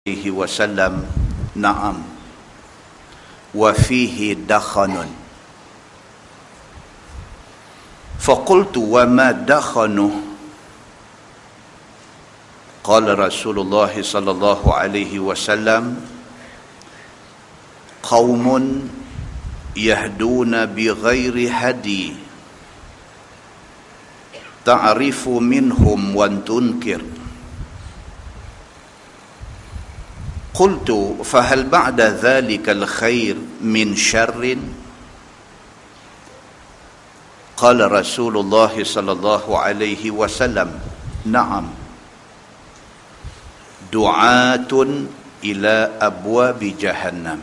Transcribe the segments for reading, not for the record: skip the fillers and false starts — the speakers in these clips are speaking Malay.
عليه وسلم نعم وفيه دخن فقلت وما دخنه قال رسول الله صلى الله عليه وسلم قوم يهدون بغير هدي تعرف منهم وتنكر قلت فهل بعد ذلك الخير من شر قال رسول الله صلى الله عليه وسلم نعم دعاة إلى أبواب جهنم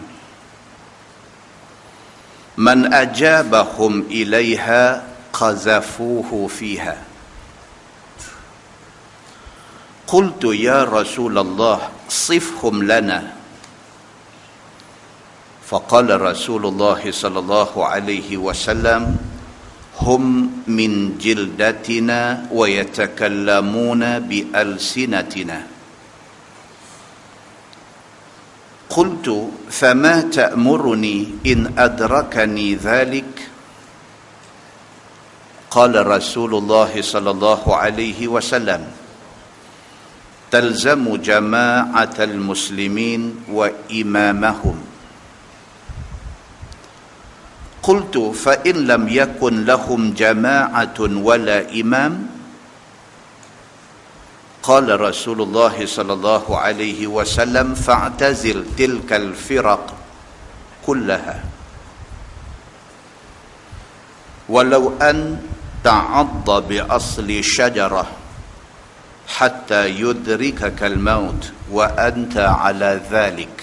من أجابهم إليها قذفوه فيها قلت يا رسول الله صفهم لنا فقال رسول الله صلى الله عليه وسلم هم من جلدتنا ويتكلمون بألسنتنا قلت فما تأمرني إن أدركني ذلك قال رسول الله صلى الله عليه وسلم تلزم جماعة المسلمين وإمامهم قلت فإن لم يكن لهم جماعة ولا إمام قال رسول الله صلى الله عليه وسلم فاعتزل تلك الفرق كلها ولو أن تعض بأصل شجرة حتى يدركك الموت وأنت على ذلك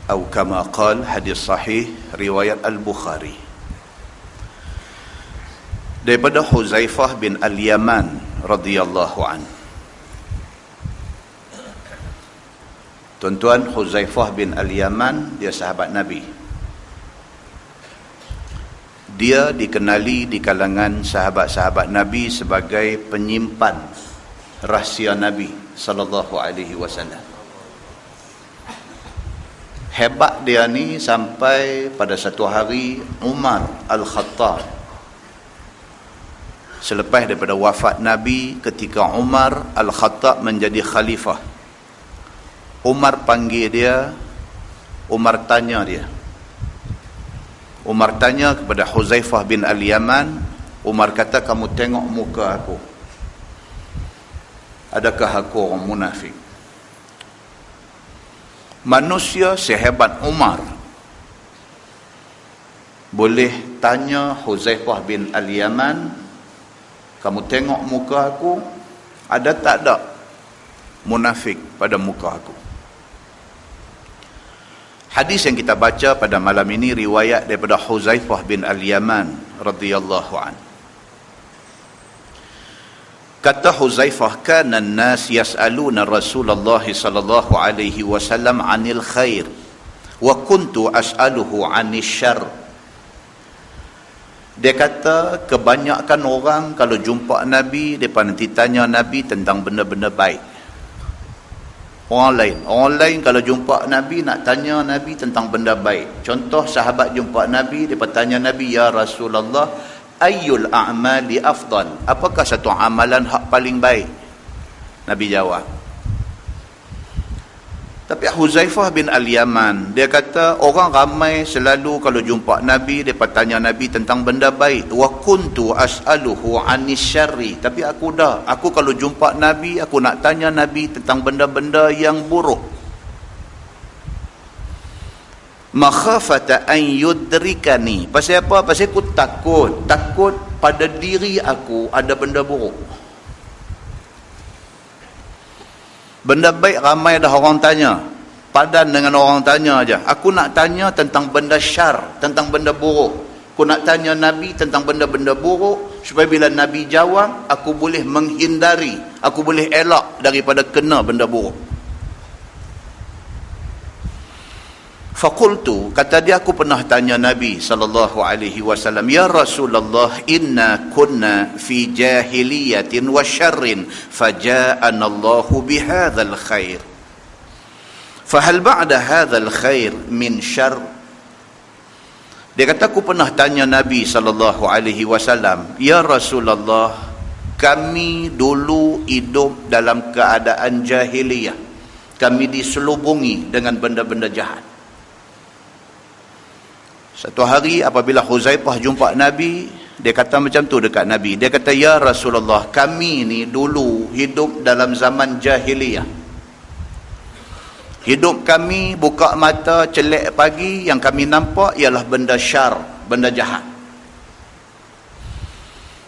أو كما قال hadis sahih riwayat Al-Bukhari daripada Huzaifah bin Al-Yaman radhiyallahu an. Tuan-tuan, Huzaifah bin Al-Yaman dia sahabat Nabi. Dia dikenali di kalangan sahabat-sahabat Nabi sebagai penyimpan rahsia Nabi sallallahu alaihi wasallam. Hebat dia ni sampai pada satu hari Umar Al-Khattab, selepas daripada wafat Nabi, ketika Umar Al-Khattab menjadi khalifah, Umar panggil dia, Umar tanya dia. Umar tanya kepada Huzaifah bin Al-Yaman, Umar kata, kamu tengok muka aku, adakah aku orang munafik? Manusia sehebat Umar boleh tanya Huzaifah bin Al-Yaman, kamu tengok muka aku, ada tak ada munafik pada muka aku? Hadis yang kita baca pada malam ini riwayat daripada Huzaifah bin Al-Yaman radhiyallahu an. Kata Huzaifah, kana an-nas yas'aluna Rasulullah sallallahu alaihi wasallam 'anil khair wa kuntu as'aluhu 'anil syarr. Dia kata kebanyakan orang kalau jumpa Nabi, mereka nanti tanya Nabi tentang benda-benda baik. Orang lain kalau jumpa Nabi nak tanya Nabi tentang benda baik. Contoh, sahabat jumpa Nabi, mereka tanya Nabi, ya Rasulullah, ayyul a'mali afdal? Apakah satu amalan hak paling baik? Nabi jawab. Tapi Huzaifah bin Al-Yaman, dia kata orang ramai selalu kalau jumpa Nabi, mereka tanya Nabi tentang benda baik. Wa kuntu as'aluhu 'anis syarri. Tapi aku kalau jumpa Nabi, aku nak tanya Nabi tentang benda-benda yang buruk. Makhafata an yudrikani. Pasal apa? Pasal aku takut pada diri aku ada benda buruk. Benda baik ramai dah orang tanya, padan dengan orang tanya aja. Aku nak tanya tentang benda syar, tentang benda buruk. Aku nak tanya Nabi tentang benda-benda buruk, supaya bila Nabi jawab, aku boleh menghindari, aku boleh elak daripada kena benda buruk. Faqultu, kata dia, aku pernah tanya Nabi sallallahu alaihi wasallam, ya Rasulullah, inna kunna fi jahiliyatin wa syarrin faja'ana Allahu bihadzal khair. Fahal ba'da hadzal khair min syarr. Dia kata, aku pernah tanya Nabi SAW, ya Rasulullah, kami dulu hidup dalam keadaan jahiliyah. Kami diselubungi dengan benda-benda jahat. Satu hari apabila Huzaifah jumpa Nabi, dia kata macam tu dekat Nabi. Dia kata, ya Rasulullah, kami ni dulu hidup dalam zaman jahiliyah. Hidup kami buka mata celek pagi, yang kami nampak ialah benda syar, benda jahat.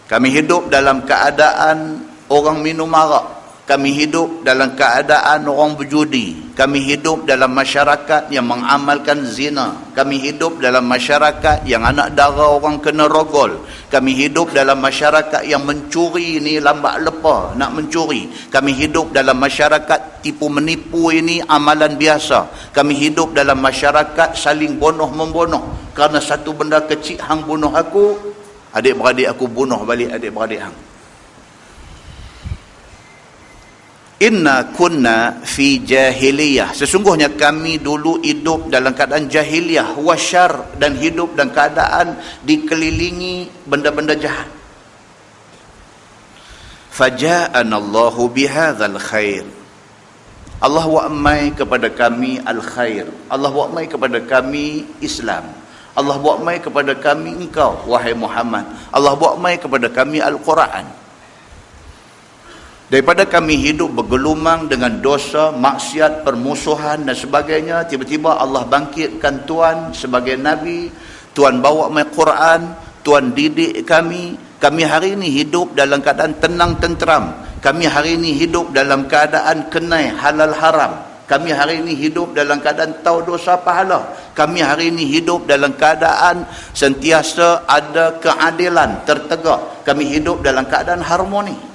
Kami hidup dalam keadaan orang minum arak. Kami hidup dalam keadaan orang berjudi. Kami hidup dalam masyarakat yang mengamalkan zina. Kami hidup dalam masyarakat yang anak dara orang kena rogol. Kami hidup dalam masyarakat yang mencuri ni lambat lepa nak mencuri. Kami hidup dalam masyarakat tipu menipu ini amalan biasa. Kami hidup dalam masyarakat saling bunuh-membunuh. Kerana satu benda kecil hang bunuh aku, adik-beradik aku bunuh balik adik-beradik hang. Inna kunna fi jahiliyah. Sesungguhnya kami dulu hidup dalam keadaan jahiliyah wasyar, dan hidup dalam keadaan dikelilingi benda-benda jahat. Faja'ana Allahu bihadzal khair. Allah wa'mai kepada kami al-khair. Allah wa'mai kepada kami Islam. Allah wa'mai kepada kami engkau wahai Muhammad. Allah wa'mai kepada kami Al-Quran. Daripada kami hidup bergelumang dengan dosa, maksiat, permusuhan dan sebagainya, tiba-tiba Allah bangkitkan Tuhan sebagai Nabi. Tuhan bawa mai Quran, Tuhan didik kami. Kami hari ini hidup dalam keadaan tenang tenteram. Kami hari ini hidup dalam keadaan kenai halal haram. Kami hari ini hidup dalam keadaan tahu dosa pahala. Kami hari ini hidup dalam keadaan sentiasa ada keadilan tertegak. Kami hidup dalam keadaan harmoni.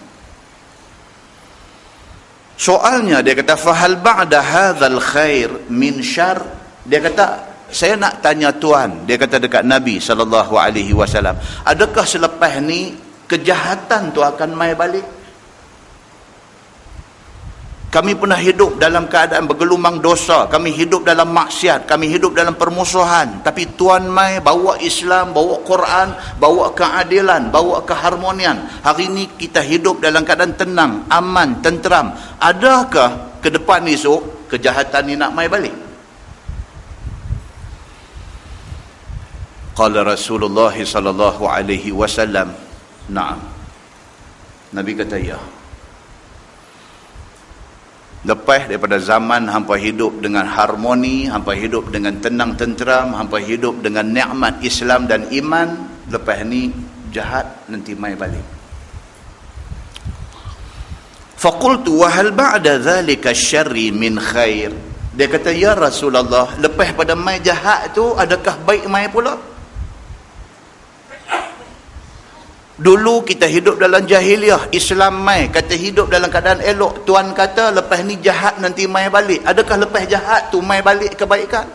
Soalnya dia kata, fahal ba'da hadzal khair min syarr. Dia kata, saya nak tanya Tuhan, dia kata dekat Nabi SAW, adakah selepas ni kejahatan tu akan mai balik? Kami pernah hidup dalam keadaan bergelumang dosa, kami hidup dalam maksiat, kami hidup dalam permusuhan, tapi Tuhan mai bawa Islam, bawa Quran, bawa keadilan, bawa keharmonian. Hari ini kita hidup dalam keadaan tenang, aman, tenteram. Adakah ke depan esok kejahatan ni nak mai balik? Qala Rasulullah sallallahu alaihi wasallam, na'am. Nabi kata ya. Lepas daripada zaman hampa hidup dengan harmoni, hampa hidup dengan tenang tenteram, hampa hidup dengan nikmat Islam dan iman, lepas ni jahat nanti mai balik. Faqultu wa hal ba'da dhalika syarri min khair. Dia kata, ya Rasulullah, lepas pada mai jahat tu adakah baik mai pula? Dulu kita hidup dalam jahiliah, Islam mai kata hidup dalam keadaan elok. Tuan kata lepas ni jahat nanti mai balik. Adakah lepas jahat tu mai balik kebaikan?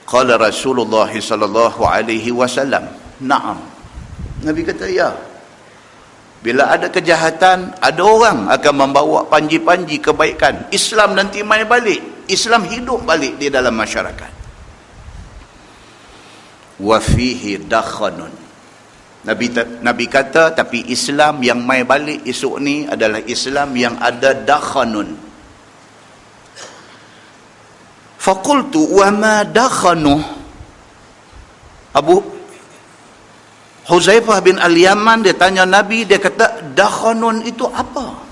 Qala Rasulullah sallallahu alaihi wasallam, na'am. Nabi kata ya. Bila ada kejahatan, ada orang akan membawa panji-panji kebaikan. Islam nanti mai balik. Islam hidup balik di dalam masyarakat. Wa fihi dakhanun. Nabi kata, tapi Islam yang mai balik esok ni adalah Islam yang ada dakhanun. Faqultu wa ma dakhanu. Abu Huzaifah bin Al-Yaman dia tanya Nabi, dia kata, dakhanun itu apa?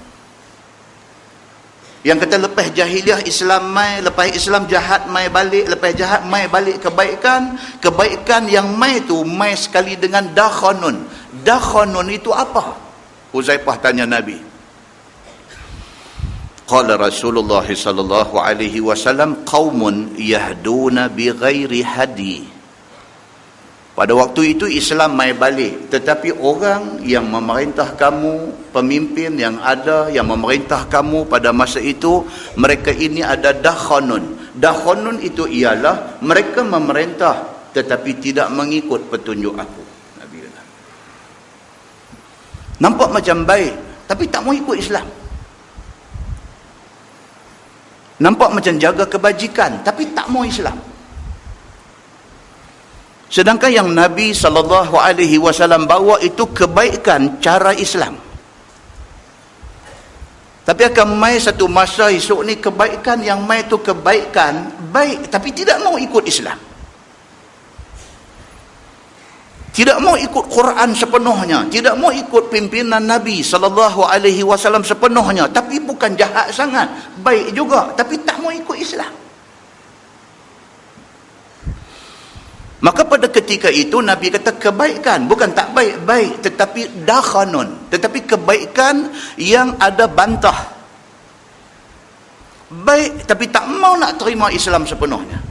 Yang kata lepas jahiliah Islam mai, lepas Islam jahat mai balik, lepas jahat mai balik kebaikan. Kebaikan yang mai tu mai sekali dengan dakhanun. Dakhanun itu apa? Huzaifah tanya Nabi. Qala Rasulullah sallallahu alaihi wasallam, qaumun yahduna bighairi hadi. Pada waktu itu Islam mai balik, tetapi orang yang memerintah kamu, pemimpin yang ada yang memerintah kamu pada masa itu, mereka ini ada dakhanun. Dakhanun itu ialah mereka memerintah tetapi tidak mengikut petunjuk aku. Nabi kata. Nampak macam baik tapi tak mau ikut Islam. Nampak macam jaga kebajikan, tapi tak mau Islam. Sedangkan yang Nabi SAW bawa itu kebaikan cara Islam. Tapi akan mai satu masa esok ni kebaikan yang mai tu kebaikan baik, tapi tidak mau ikut Islam. Tidak mau ikut Quran sepenuhnya, tidak mau ikut pimpinan Nabi SAW sepenuhnya, tapi bukan jahat sangat, baik juga, tapi tak mau ikut Islam. Maka pada ketika itu Nabi kata kebaikan, bukan tak baik-baik, tetapi dakhanun, tetapi kebaikan yang ada bantah. Baik, tapi tak mau nak terima Islam sepenuhnya.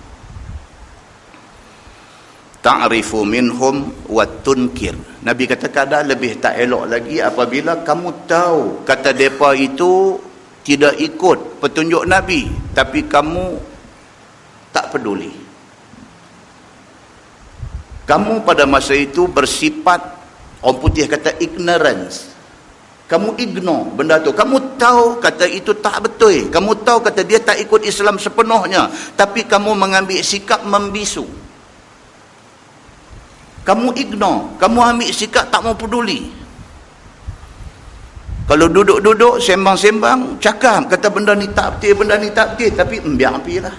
Ta'rifu minhum wa tunkir. Nabi kata keadaan lebih tak elok lagi apabila kamu tahu kata mereka itu tidak ikut petunjuk Nabi, tapi kamu tak peduli. Kamu pada masa itu bersifat, orang putih kata ignorance. Kamu ignore benda tu. Kamu tahu kata itu tak betul. Kamu tahu kata dia tak ikut Islam sepenuhnya, tapi kamu mengambil sikap membisu. Kamu ignore, kamu ambil sikap tak mau peduli. Kalau duduk-duduk, sembang-sembang, cakap, kata benda ni tak betul, benda ni tak betul, tapi biar apilah.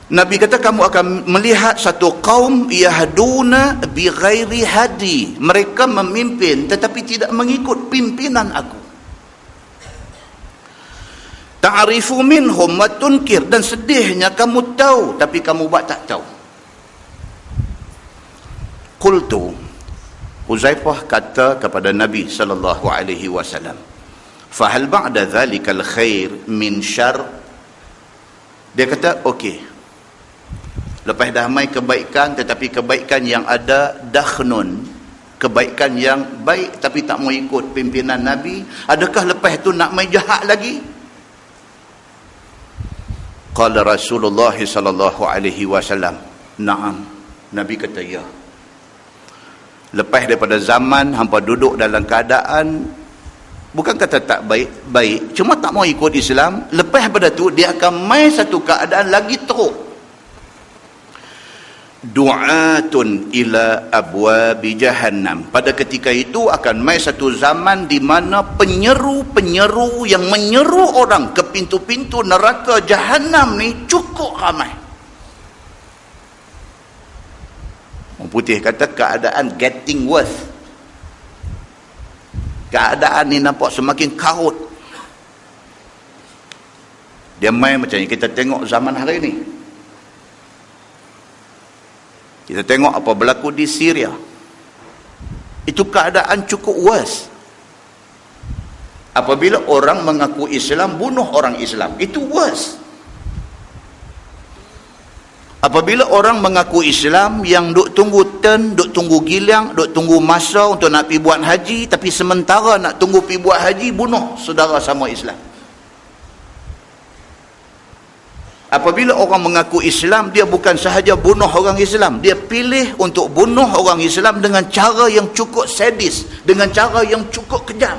Nabi kata kamu akan melihat satu kaum yahduna bi ghairi hadi. Mereka memimpin tetapi tidak mengikut pimpinan aku. Ta'rifu minhum wa tunkir, dan sedihnya kamu tahu tapi kamu buat tak tahu. Qultu, Huzaifah kata kepada Nabi sallallahu alaihi wasallam, fa hal ba'da dzalikal khair min syarr? Dia kata okey, lepas dah mai kebaikan, tetapi kebaikan yang ada dakhnun, kebaikan yang baik tapi tak mau ikut pimpinan Nabi, adakah lepas tu nak mai jahat lagi? Qala Rasulullah sallallahu alaihi wasallam, na'am. Nabi kata ya. Lepas daripada zaman hampa duduk dalam keadaan bukan kata tak baik, cuma tak mau ikut Islam, lepas pada tu dia akan mai satu keadaan lagi teruk. Du'atun ila abwabi jahannam. Pada ketika itu akan mai satu zaman di mana penyeru-penyeru yang menyeru orang ke pintu-pintu neraka jahannam ni cukup ramai. Orang putih kata keadaan getting worse. Keadaan ni nampak semakin karut. Dia mai macam ni. Kita tengok zaman hari ni. Kita tengok apa berlaku di Syria. Itu keadaan cukup worse. Apabila orang mengaku Islam, bunuh orang Islam. Itu worse. Apabila orang mengaku Islam yang duk tunggu turn, duk tunggu giliang, duk tunggu masa untuk nak pergi buat haji, tapi sementara nak tunggu pergi buat haji, bunuh saudara sama Islam. Apabila orang mengaku Islam, dia bukan sahaja bunuh orang Islam, dia pilih untuk bunuh orang Islam dengan cara yang cukup sadis, dengan cara yang cukup kejam.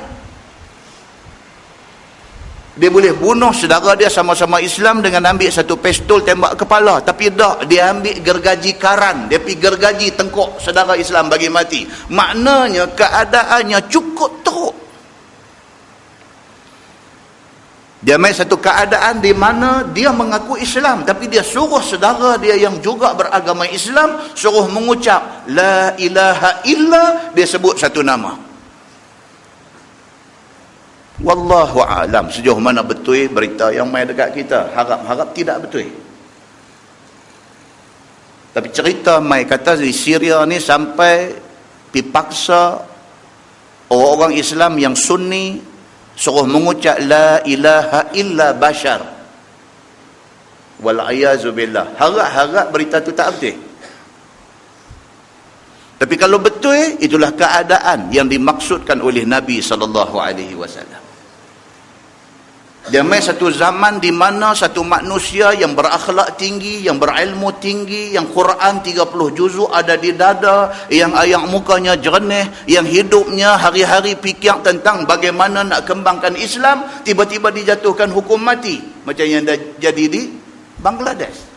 Dia boleh bunuh saudara dia sama-sama Islam dengan ambil satu pistol tembak kepala, tapi tak, dia ambil gergaji karan, dia pergi gergaji tengkuk saudara Islam bagi mati. Maknanya keadaannya cukup teruk. Dia main satu keadaan di mana dia mengaku Islam, tapi dia suruh saudara dia yang juga beragama Islam, suruh mengucap la ilaha illa, dia sebut satu nama. Wallahu a'lam, sejauh mana betul berita yang main dekat kita, harap-harap tidak betul. Tapi cerita mai kata di Syria ni sampai dipaksa orang-orang Islam yang Sunni suruh mengucap la ilaha illa bashar. Wal'ayazu billah. Harap-harap berita tu tak betul. Tapi kalau betul, itulah keadaan yang dimaksudkan oleh Nabi SAW. Dia mai satu zaman di mana satu manusia yang berakhlak tinggi, yang berilmu tinggi, yang Quran 30 juzuk ada di dada, yang ayat mukanya jernih, yang hidupnya hari-hari fikir tentang bagaimana nak kembangkan Islam, tiba-tiba dijatuhkan hukum mati. Macam yang jadi di Bangladesh.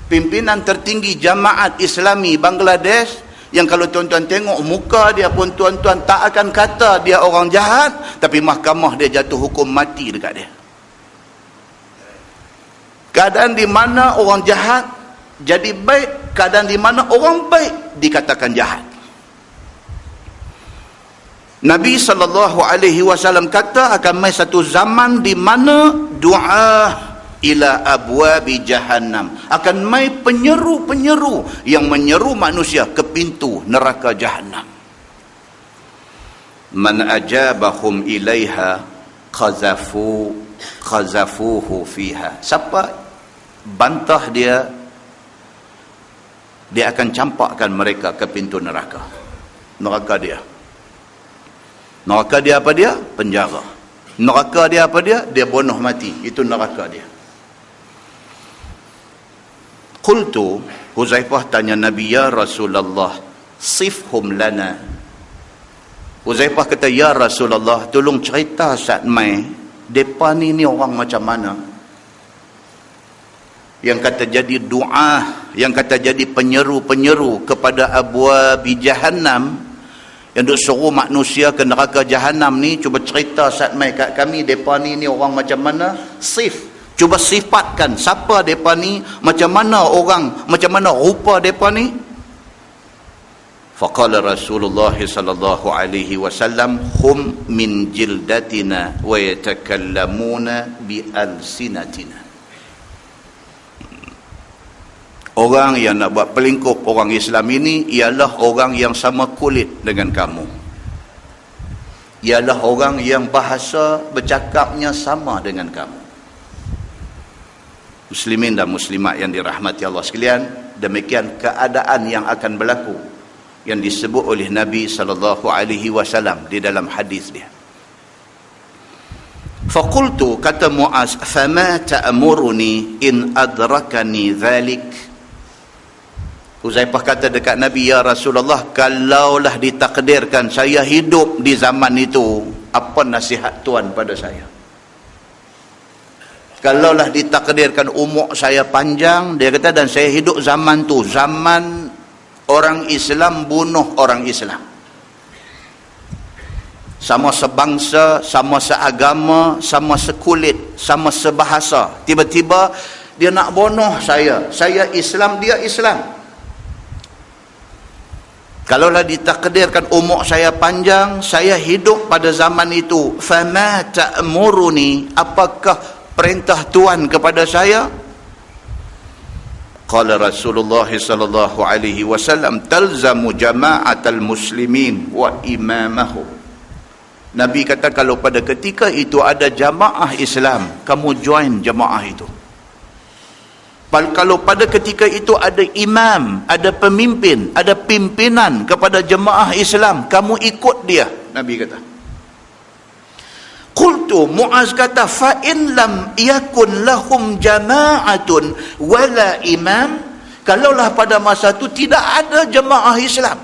Pimpinan tertinggi Jamaat Islami Bangladesh, yang kalau tuan-tuan tengok muka dia pun tuan-tuan tak akan kata dia orang jahat, tapi mahkamah dia jatuh hukum mati dekat dia. Keadaan di mana orang jahat jadi baik, keadaan di mana orang baik dikatakan jahat. Nabi SAW kata akan mai satu zaman di mana doa ila abwabi jahannam, akan mai penyeru-penyeru yang menyeru manusia ke pintu neraka jahannam. Man ajabahum ilaiha qazafuhu fiha. Siapa bantah dia, dia akan campakkan mereka ke pintu neraka. Neraka dia. Neraka dia apa dia? Penjara. Neraka dia apa dia? Dia bunuh mati. Itu neraka dia. Qultu, Huzaifah tanya Nabi, ya Rasulullah, sifhum lana. Huzaifah kata, ya Rasulullah, tolong cerita saat mai, depa ni orang macam mana? Yang kata jadi doa, yang kata jadi penyeru-penyeru kepada abwabi jahannam, yang duk suruh manusia ke neraka jahannam ni, cuba cerita saat mai kat kami, depa ni orang macam mana? Cuba sifatkan siapa mereka ni, macam mana orang, macam mana rupa mereka ni. Faqala Rasulullah sallallahu alaihi wasallam, hum min jildatina wa yatakallamuna bi alsinatina. Orang yang nak buat pelingkup orang Islam ini ialah orang yang sama kulit dengan kamu. Ialah orang yang bahasa bercakapnya sama dengan kamu. Muslimin dan muslimat yang dirahmati Allah sekalian, demikian keadaan yang akan berlaku yang disebut oleh Nabi SAW di dalam hadis dia. Faqultu, kata Muaz, fama ta'muruni in adrakani dhalik. Huzaifah kata dekat Nabi, ya Rasulullah, kalaulah ditakdirkan saya hidup di zaman itu, apa nasihat Tuan pada saya? Kalaulah ditakdirkan umur saya panjang, dia kata, dan saya hidup zaman tu, zaman orang Islam bunuh orang Islam. Sama sebangsa, sama seagama, sama sekulit, sama sebahasa. Tiba-tiba dia nak bunuh saya. Saya Islam, dia Islam. Kalaulah ditakdirkan umur saya panjang, saya hidup pada zaman itu, fama ta'muruni, apakah perintah Tuhan kepada saya? Qala Rasulullah sallallahu alaihi wasallam, talzamu jama'atal muslimin wa imamahum. Nabi kata, kalau pada ketika itu ada jamaah Islam, kamu join jamaah itu. Kalau pada ketika itu ada imam, ada pemimpin, ada pimpinan kepada jemaah Islam, kamu ikut dia, Nabi kata. Qultu, Muaz kata, fa in lam yakun lahum jama'atun wala imam, kalaulah pada masa itu tidak ada jemaah Islam,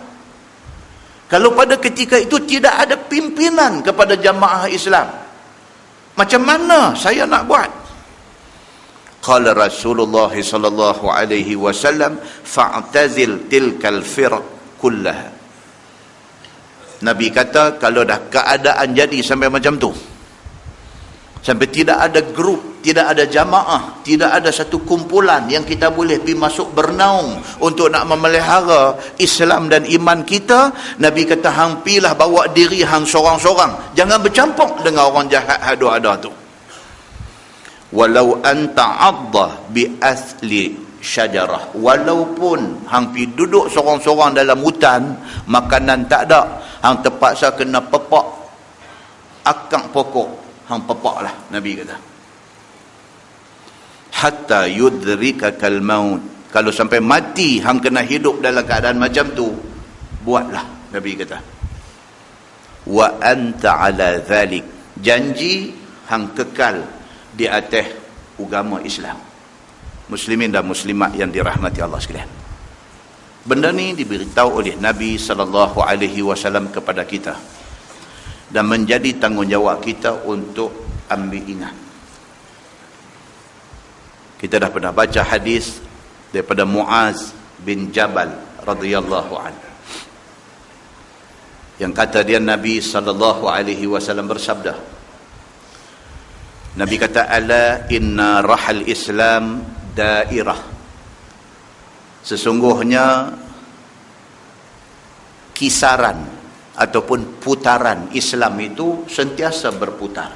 kalau pada ketika itu tidak ada pimpinan kepada jemaah Islam, macam mana saya nak buat? Qala Rasulullah sallallahu alaihi wasallam, fa'tazil tilkal firq kullaha. Nabi kata, kalau dah keadaan jadi sampai macam tu, sampai tidak ada grup, tidak ada jamaah, tidak ada satu kumpulan yang kita boleh pergi masuk bernaung untuk nak memelihara Islam dan iman kita, Nabi kata, hang pilah bawa diri hang sorang-sorang, jangan bercampur dengan orang jahat ada tu. Walau anta adda bi asli syajarah, walaupun hang pi duduk sorang-sorang dalam hutan, makanan tak ada, hang terpaksa kena pepak akak pokok, hang pepaklah, Nabi kata, hatta yudrikakal maut, kalau sampai mati hang kena hidup dalam keadaan macam tu, buatlah, Nabi kata. Wa anta ala dhalik, janji hang kekal di atas agama Islam. Muslimin dan muslimat yang dirahmati Allah sekalian. Benda ni diberitahu oleh Nabi SAW kepada kita dan menjadi tanggungjawab kita untuk ambil ingat. Kita dah pernah baca hadis daripada Muaz bin Jabal radhiyallahu anhu, yang kata dia Nabi SAW bersabda, Nabi kata, ala inna rahal Islam dairah. Sesungguhnya kisaran ataupun putaran Islam itu sentiasa berputar.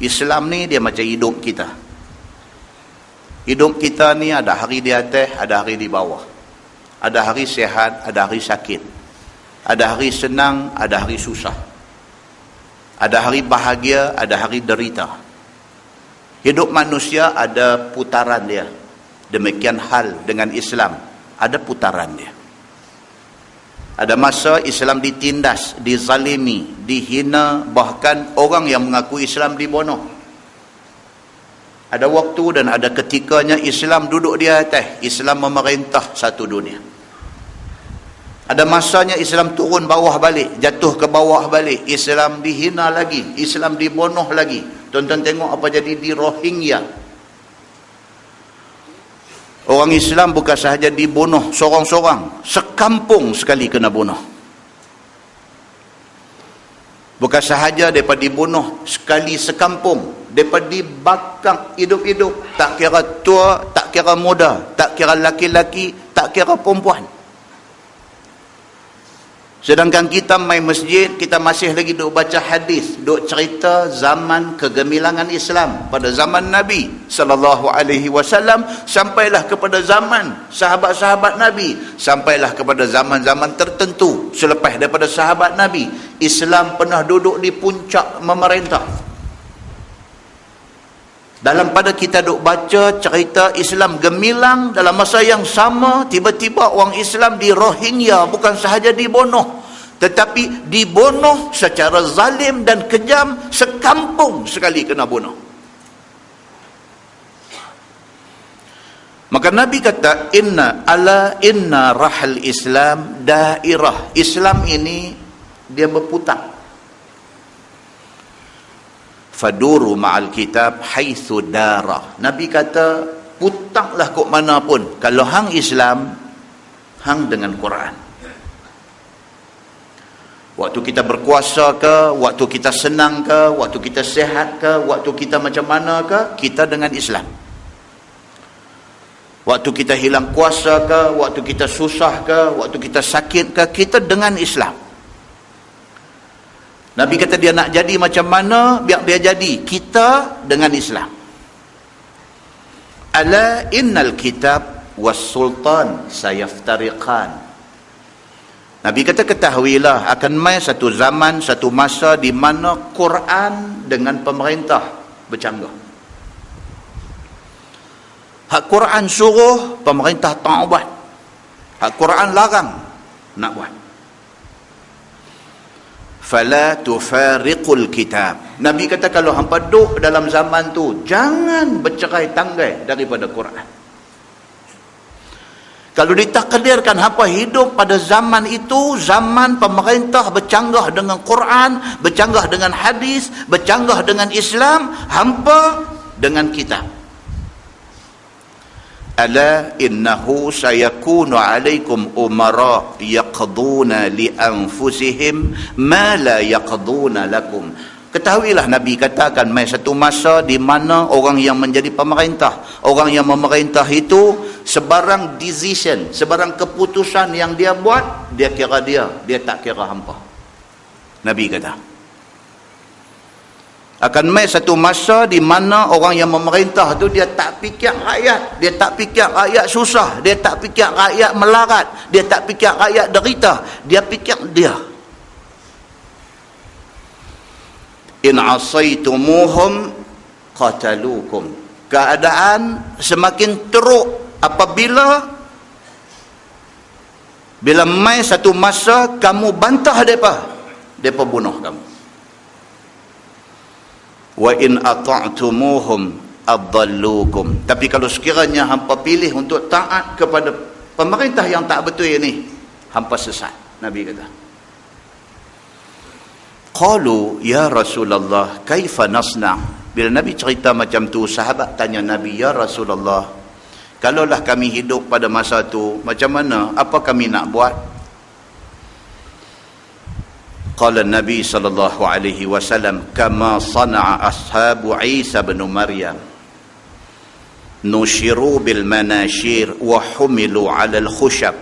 Islam ni dia macam hidup kita. Hidup kita ni ada hari di atas, ada hari di bawah. Ada hari sihat, ada hari sakit. Ada hari senang, ada hari susah. Ada hari bahagia, ada hari derita. Hidup manusia ada putaran dia. Demikian hal dengan Islam, ada putaran dia. Ada masa Islam ditindas, dizalimi, dihina, bahkan orang yang mengaku Islam dibunuh. Ada waktu dan ada ketikanya Islam duduk di atas, Islam memerintah satu dunia. Ada masanya Islam turun bawah balik, jatuh ke bawah balik, Islam dihina lagi, Islam dibunuh lagi. Tuan-tuan tengok apa jadi di Rohingya. Orang Islam bukan sahaja dibunuh sorang-sorang, sekampung sekali kena bunuh. Bukan sahaja mereka dibunuh sekali sekampung, mereka dibakar hidup-hidup. Tak kira tua, tak kira muda, tak kira laki-laki, tak kira perempuan. Sedangkan kita main masjid, kita masih lagi duk baca hadis, duk cerita zaman kegemilangan Islam pada zaman Nabi SAW, sampailah kepada zaman sahabat-sahabat Nabi, sampailah kepada zaman-zaman tertentu selepas daripada sahabat Nabi. Islam pernah duduk di puncak memerintah. Dalam pada kita duk baca cerita Islam gemilang, dalam masa yang sama tiba-tiba orang Islam di Rohingya bukan sahaja dibunuh, tetapi dibunuh secara zalim dan kejam, sekampung sekali kena bunuh. Maka Nabi kata, inna rahal Islam dairah. Islam ini dia berputar. Faduru ma'al kitab haitsu dara. Nabi kata, putarlah kok mana pun. Kalau hang Islam, hang dengan Quran. Waktu kita berkuasa ke, waktu kita senang ke, waktu kita sihat ke, waktu kita macam mana ke, kita dengan Islam. Waktu kita hilang kuasa ke, waktu kita susah ke, waktu kita sakit ke, kita dengan Islam. Nabi kata dia nak jadi macam mana, biar dia jadi. Kita dengan Islam. Ala innal kitab was sultan sayaftariqan. Nabi kata ketahuilah akan mai satu zaman, satu masa di mana Quran dengan pemerintah bercanggah. Hak Quran suruh, pemerintah tak buat. Hak Quran larang, nak buat. Fala tufariqul kitab. Nabi kata kalau hampa duduk dalam zaman tu, jangan bercerai tanggai daripada Quran. Kalau ditakdirkan hampa hidup pada zaman itu, zaman pemerintah bercanggah dengan Quran, bercanggah dengan hadis, bercanggah dengan Islam, hampa dengan kitab. Ala innahu sayakunu alaikum umara yaqduna li anfusihim ma la yaqduna lakum. Ketahuilah Nabi katakan mai satu masa di mana orang yang menjadi pemerintah, orang yang memerintah itu sebarang decision, sebarang keputusan yang dia buat, dia kira dia tak kira hampa. Nabi kata akan mai satu masa di mana orang yang memerintah tu dia tak fikir rakyat, dia tak fikir rakyat susah, dia tak fikir rakyat melarat, dia tak fikir rakyat derita, dia fikir dia. In asaitumuhum qatalukum. Keadaan semakin teruk apabila mai satu masa kamu bantah depa bunuh kamu. Wa in ata'tumuhum adallukum. Tapi kalau sekiranya hampa pilih untuk taat kepada pemerintah yang tak betul ini, hampa sesat. Nabi kata. Qalu ya Rasulullah kaifa nasna'? Bila Nabi cerita macam tu, sahabat tanya Nabi, ya Rasulullah, kalaulah kami hidup pada masa tu, macam mana? Apa kami nak buat? Qala Nabi sallallahu alaihi wasallam, kama sana'a ashabu Isa bin Maryam, nushiru bil manashir wa humilu 'ala al khushab,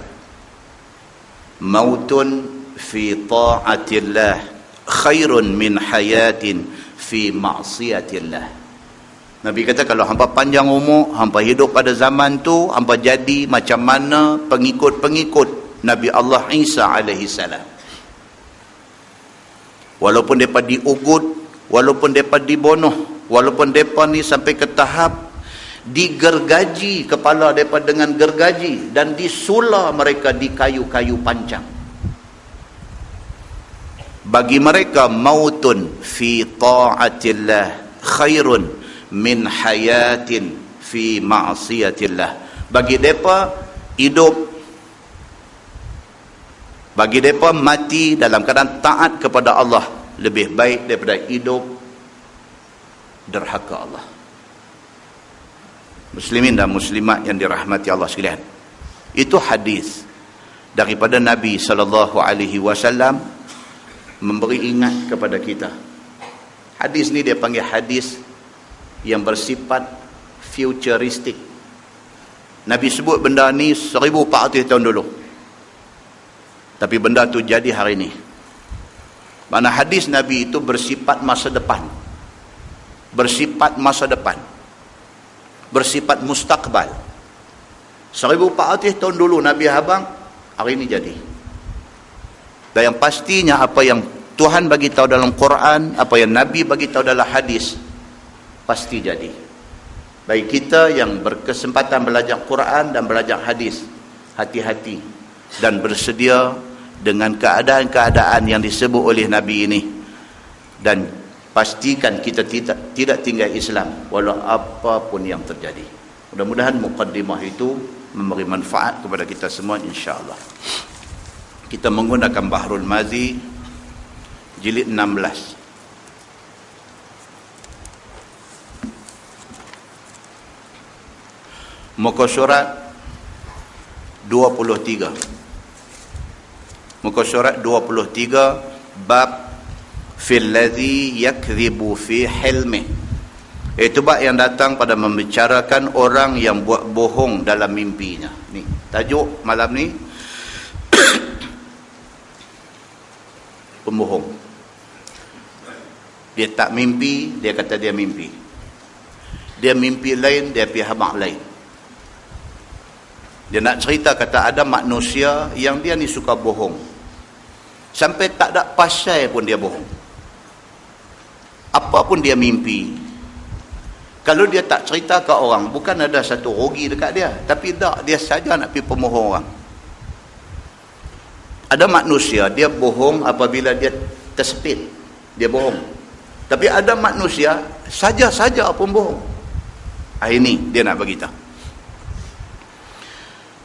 mautun fi ta'atillah khairun min hayatin fi ma'siyatillah. Nabi kata kalau hampa panjang umur, hampa hidup pada zaman tu, hampa jadi macam mana pengikut-pengikut Nabi Allah Isa alaihi salam. Walaupun mereka diugut, walaupun mereka dibunuh, walaupun mereka ni sampai ke tahap digergaji kepala mereka dengan gergaji dan disula mereka di kayu-kayu pancang. Bagi mereka mautun fi ta'atillah khairun min hayatin fi ma'siyatillah. Bagi mereka hidup, bagi mereka mati dalam keadaan taat kepada Allah lebih baik daripada hidup derhaka Allah. Muslimin dan muslimat yang dirahmati Allah sekalian, itu hadis daripada Nabi sallallahu alaihi wasallam memberi ingat kepada kita. Hadis ni dia panggil hadis yang bersifat futuristik. Nabi sebut benda ni 1400 tahun dulu, tapi benda tu jadi hari ni. Mana hadis Nabi itu bersifat masa depan, bersifat masa depan, bersifat mustakbal. 1400 tahun dulu Nabi habang, hari ni jadi. Dan yang pastinya apa yang Tuhan bagi tahu dalam Quran, apa yang Nabi bagi tahu dalam hadis, pasti jadi. Bagi kita yang berkesempatan belajar Quran dan belajar hadis, hati-hati dan bersedia dengan keadaan-keadaan yang disebut oleh Nabi ini, dan pastikan kita tidak tinggal Islam walau apapun yang terjadi. Mudah-mudahan muqaddimah itu memberi manfaat kepada kita semua, insya-Allah. Kita menggunakan Bahrul Mazi jilid 16. Muka surat 23. Muka surat 23, bab fil ladzi yakdhibu fi hilmi. Itu bab yang datang pada membicarakan orang yang buat bohong dalam mimpinya. Ni tajuk malam ni pembohong. Dia tak mimpi, dia kata dia mimpi. Dia mimpi lain, dia pergi habaq lain. Dia nak cerita, kata ada manusia yang dia ni suka bohong. Sampai tak ada pasal pun dia bohong. Apa pun dia mimpi, kalau dia tak cerita ke orang, bukan ada satu rugi dekat dia, tapi tak, dia saja nak pergi pembohong orang. Ada manusia dia bohong apabila dia tersepit, dia bohong. Tapi ada manusia saja-saja pun bohong. Ini dia nak beritahu.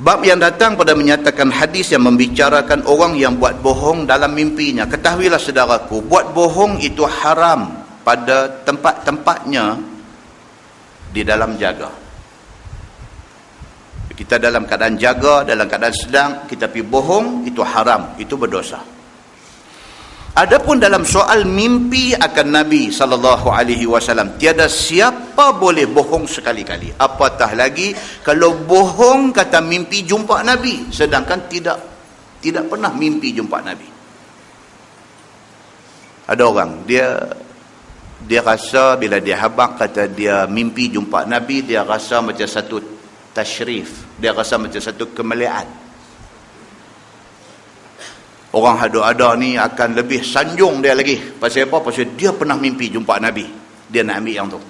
Bab yang datang pada menyatakan hadis yang membicarakan orang yang buat bohong dalam mimpinya. Ketahuilah saudaraku, buat bohong itu haram pada tempat-tempatnya di dalam jaga. Kita dalam keadaan jaga, dalam keadaan sedang, kita pergi bohong, itu haram, itu berdosa. Adapun dalam soal mimpi akan Nabi SAW, tiada siapa boleh bohong sekali-kali. Apatah lagi kalau bohong kata mimpi jumpa Nabi, sedangkan tidak pernah mimpi jumpa Nabi. Ada orang dia rasa bila dia habaq kata dia mimpi jumpa Nabi, dia rasa macam satu tashrif, dia rasa macam satu kemuliaan. Orang ada ni akan lebih sanjung dia lagi. Pasal apa? Pasal dia pernah mimpi jumpa Nabi. Dia nak ambil yang tu.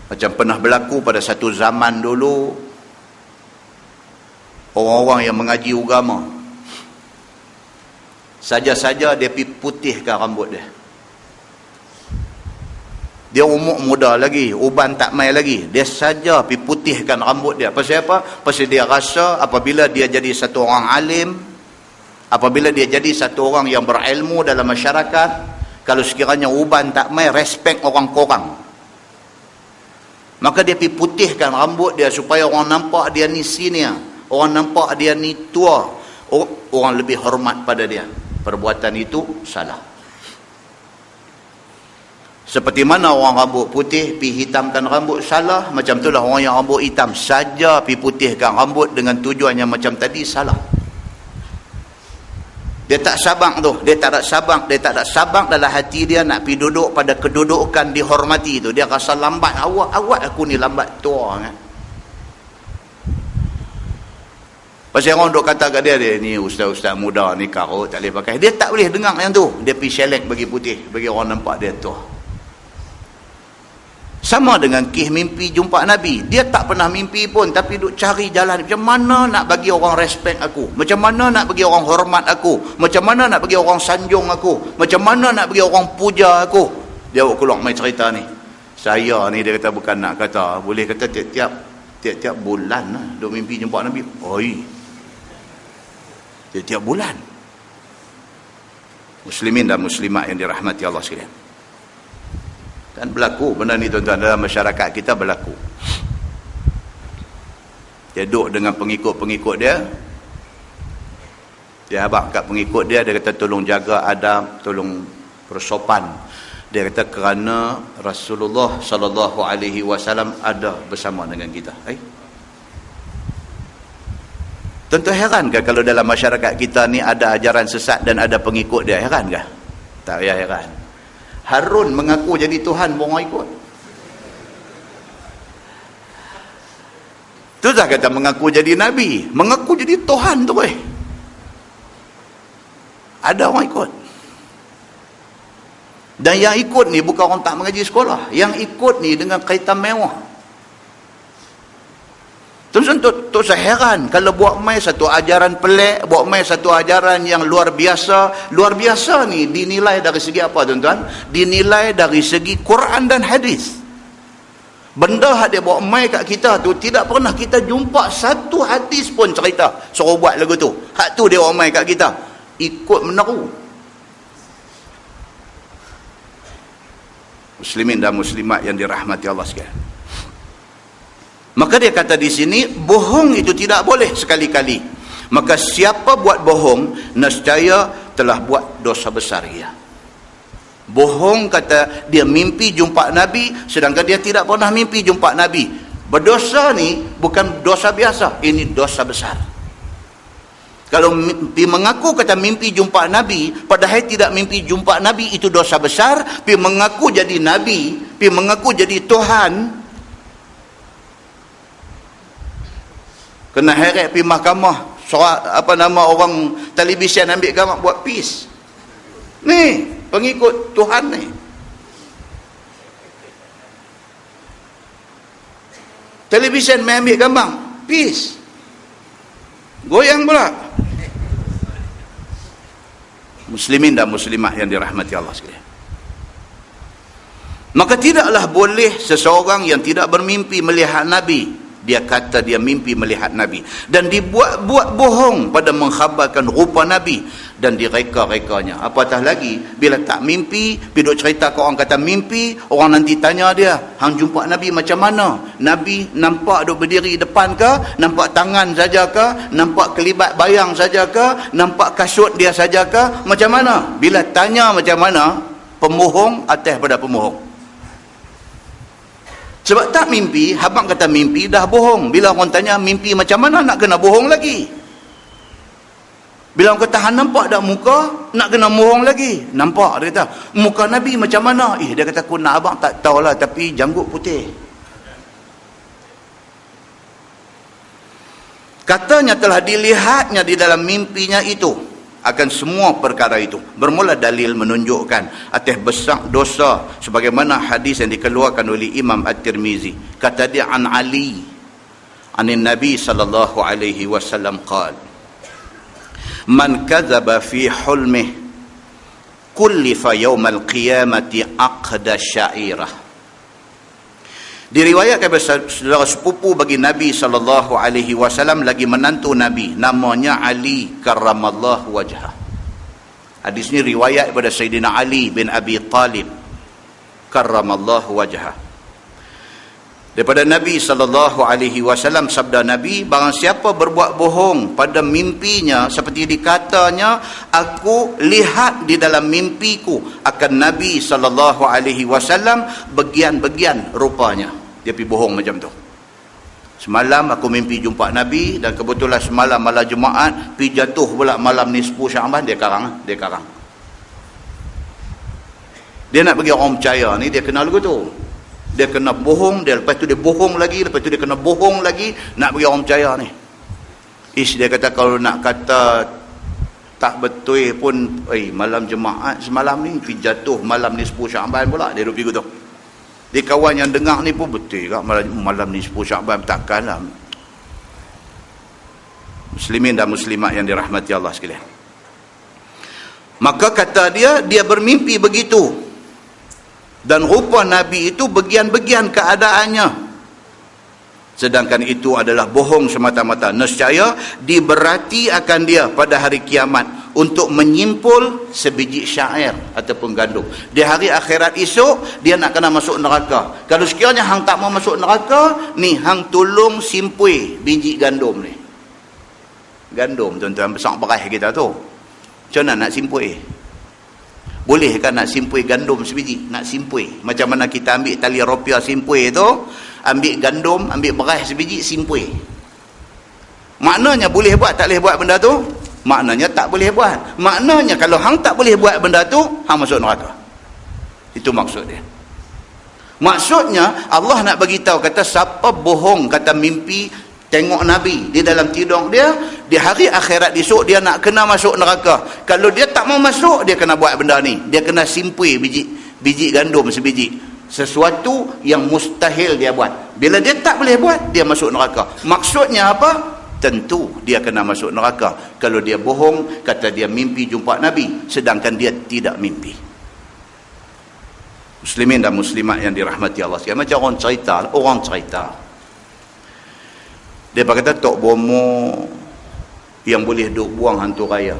Macam pernah berlaku pada satu zaman dulu, orang-orang yang mengaji agama, saja-saja dia pergi putihkan rambut dia. Dia umur muda lagi, uban tak mai lagi. Dia saja pergi putihkan rambut dia. Pasal apa? Pasal dia rasa apabila dia jadi satu orang alim, apabila dia jadi satu orang yang berilmu dalam masyarakat, kalau sekiranya uban tak mai, respect orang korang. Maka dia pergi putihkan rambut dia supaya orang nampak dia ni senior, orang nampak dia ni tua, orang lebih hormat pada dia. Perbuatan itu salah. Seperti mana orang rambut putih pergi hitamkan rambut salah, macam itulah orang yang rambut hitam saja pergi putihkan rambut dengan tujuan yang macam tadi salah. Dia tak sabang tu, dia tak ada sabang dalam hati dia nak pergi duduk pada kedudukan dihormati tu. Dia rasa lambat, awak aku ni lambat tua kan. Pasal orang duk kata kat dia ni ustaz-ustaz muda ni karut tak boleh pakai. Dia tak boleh dengar yang tu. Dia pergi select bagi putih, bagi orang nampak dia tua. Sama dengan Kih mimpi jumpa Nabi. Dia tak pernah mimpi pun, tapi duk cari jalan. Macam mana nak bagi orang respect aku? Macam mana nak bagi orang hormat aku? Macam mana nak bagi orang sanjung aku? Macam mana nak bagi orang puja aku? Dia keluar main cerita ni. Saya ni, dia kata bukan nak kata, boleh kata tiap-tiap bulan lah, duk mimpi jumpa Nabi. Oi. Tiap bulan. Muslimin dan muslimat yang dirahmati Allah sekalian. Dan berlaku benda ni tuan-tuan, dalam masyarakat kita berlaku. Dia duduk dengan pengikut-pengikut dia. Dia habaq kat pengikut dia, dia kata tolong jaga adab, tolong bersopan. Dia kata kerana Rasulullah sallallahu alaihi wasallam ada bersama dengan kita. Tentu heran ke kalau dalam masyarakat kita ni ada ajaran sesat dan ada pengikut dia? Heran ke? Tak payah heran. Harun mengaku jadi Tuhan, orang ikut. Tu dah kata mengaku jadi Nabi, mengaku jadi Tuhan tu ada orang ikut. Dan yang ikut ni bukan orang tak mengaji sekolah. Yang ikut ni dengan kereta mewah. Tu saya heran kalau buat mai satu ajaran pelik, buat mai satu ajaran yang luar biasa. Luar biasa ni dinilai dari segi apa tuan-tuan? Dinilai dari segi Quran dan hadis. Benda hak dia buat mai kat kita tu tidak pernah kita jumpa satu hadis pun cerita suruh buat lagu tu. Hak tu dia buat mai kat kita. Ikut meneru. Muslimin dan muslimat yang dirahmati Allah sekalian. Maka dia kata di sini, bohong itu tidak boleh sekali-kali. Maka siapa buat bohong, nescaya telah buat dosa besar dia. Bohong kata dia mimpi jumpa Nabi, sedangkan dia tidak pernah mimpi jumpa Nabi. Berdosa ni bukan dosa biasa, ini dosa besar. Kalau mengaku kata mimpi jumpa Nabi, padahal tidak mimpi jumpa Nabi, itu dosa besar. Pergi mengaku jadi Nabi, pergi mengaku jadi Tuhan, kena heret pergi mahkamah. Orang televisyen ambil gambar buat peace. Ni pengikut Tuhan ni. Televisyen main ambil gambar peace, goyang pula. Muslimin dan muslimat yang dirahmati Allah sekalian. Maka tidaklah boleh seseorang yang tidak bermimpi melihat Nabi, dia kata dia mimpi melihat Nabi, dan dibuat-buat bohong pada mengkhabarkan rupa Nabi dan direka-rekanya. Apatah lagi bila tak mimpi, bila cerita ke orang kata mimpi, orang nanti tanya dia, hang jumpa Nabi macam mana? Nabi nampak duk berdiri depan ke? Nampak tangan saja ke? Nampak kelibat bayang saja ke? Nampak kasut dia saja ke? Macam mana? Bila tanya macam mana, pemohong atas pada pemohong. Sebab tak mimpi, habang kata mimpi dah bohong. Bila orang tanya mimpi macam mana, nak kena bohong lagi. Bila orang kata hang nampak dah muka, nak kena bohong lagi. Nampak, dia kata muka Nabi macam mana? Dia kata aku nak abang tak tahulah, tapi janggut putih. Katanya telah dilihatnya di dalam mimpinya itu akan semua perkara itu. Bermula dalil menunjukkan atas besar dosa sebagaimana hadis yang dikeluarkan oleh Imam At-Tirmizi. Kata dia an Ali anin Nabi sallallahu alaihi wasallam qala man kadzaba fi hulmih kullifa yawmal qiyamati aqda sya'irah Diriwayatkan saudara sepupu bagi Nabi SAW lagi menantu Nabi, namanya Ali karramallahu wajhah. Hadis ni riwayat daripada Sayyidina Ali bin Abi Talib karramallahu wajhah. Daripada Nabi SAW, sabda Nabi, barang siapa berbuat bohong pada mimpinya seperti dikatanya, aku lihat di dalam mimpiku akan Nabi SAW bagian-bagian rupanya. Dia pergi bohong macam tu. Semalam aku mimpi jumpa Nabi, dan kebetulan semalam malam Jumaat pergi jatuh pula malam nisfu Syaban. Dia karang. Dia nak bagi orang percaya ni, dia kena lagu tu. Dia kena bohong, lepas tu dia bohong lagi, lepas tu dia kena bohong lagi, nak bagi orang percaya ni. Dia kata kalau nak kata tak betul pun, malam Jumaat semalam ni pergi jatuh malam nisfu Syaban pula, dia duk pergi tu. Dia kawan yang dengar ni pun betul ke malam nisfu Syaban, takkanlah. Muslimin dan muslimat yang dirahmati Allah sekalian. Maka kata dia bermimpi begitu. Dan rupa Nabi itu bagian-bagian keadaannya. Sedangkan itu adalah bohong semata-mata. Nescaya diberati akan dia pada hari kiamat untuk menyimpul sebiji syair ataupun gandum. Di hari akhirat esok, dia nak kena masuk neraka. Kalau sekiranya hang tak mau masuk neraka, ni hang tolong simpui biji gandum ni. Gandum, tuan-tuan, besar beras kita tu. Macam mana nak simpui? Boleh kan nak simpui gandum sebiji? Nak simpui. Macam mana kita ambil tali rupiah simpui tu, ambil gandum, ambil beras sebiji, simpui. Maknanya boleh buat, tak boleh buat benda tu? Maknanya tak boleh buat. Maknanya kalau hang tak boleh buat benda tu, hang masuk neraka. Itu maksud dia. Maksudnya Allah nak bagi tahu, kata siapa bohong kata mimpi tengok Nabi di dalam tidur dia, di hari akhirat esok dia nak kena masuk neraka. Kalau dia tak mau masuk, dia kena buat benda ni. Dia kena simpui biji gandum sebiji. Sesuatu yang mustahil dia buat. Bila dia tak boleh buat, dia masuk neraka. Maksudnya apa? Tentu dia kena masuk neraka. Kalau dia bohong, kata dia mimpi jumpa Nabi, sedangkan dia tidak mimpi. Muslimin dan muslimat yang dirahmati Allah sekalian. Macam orang cerita. Dia kata tok bomo yang boleh duk buang hantu raya.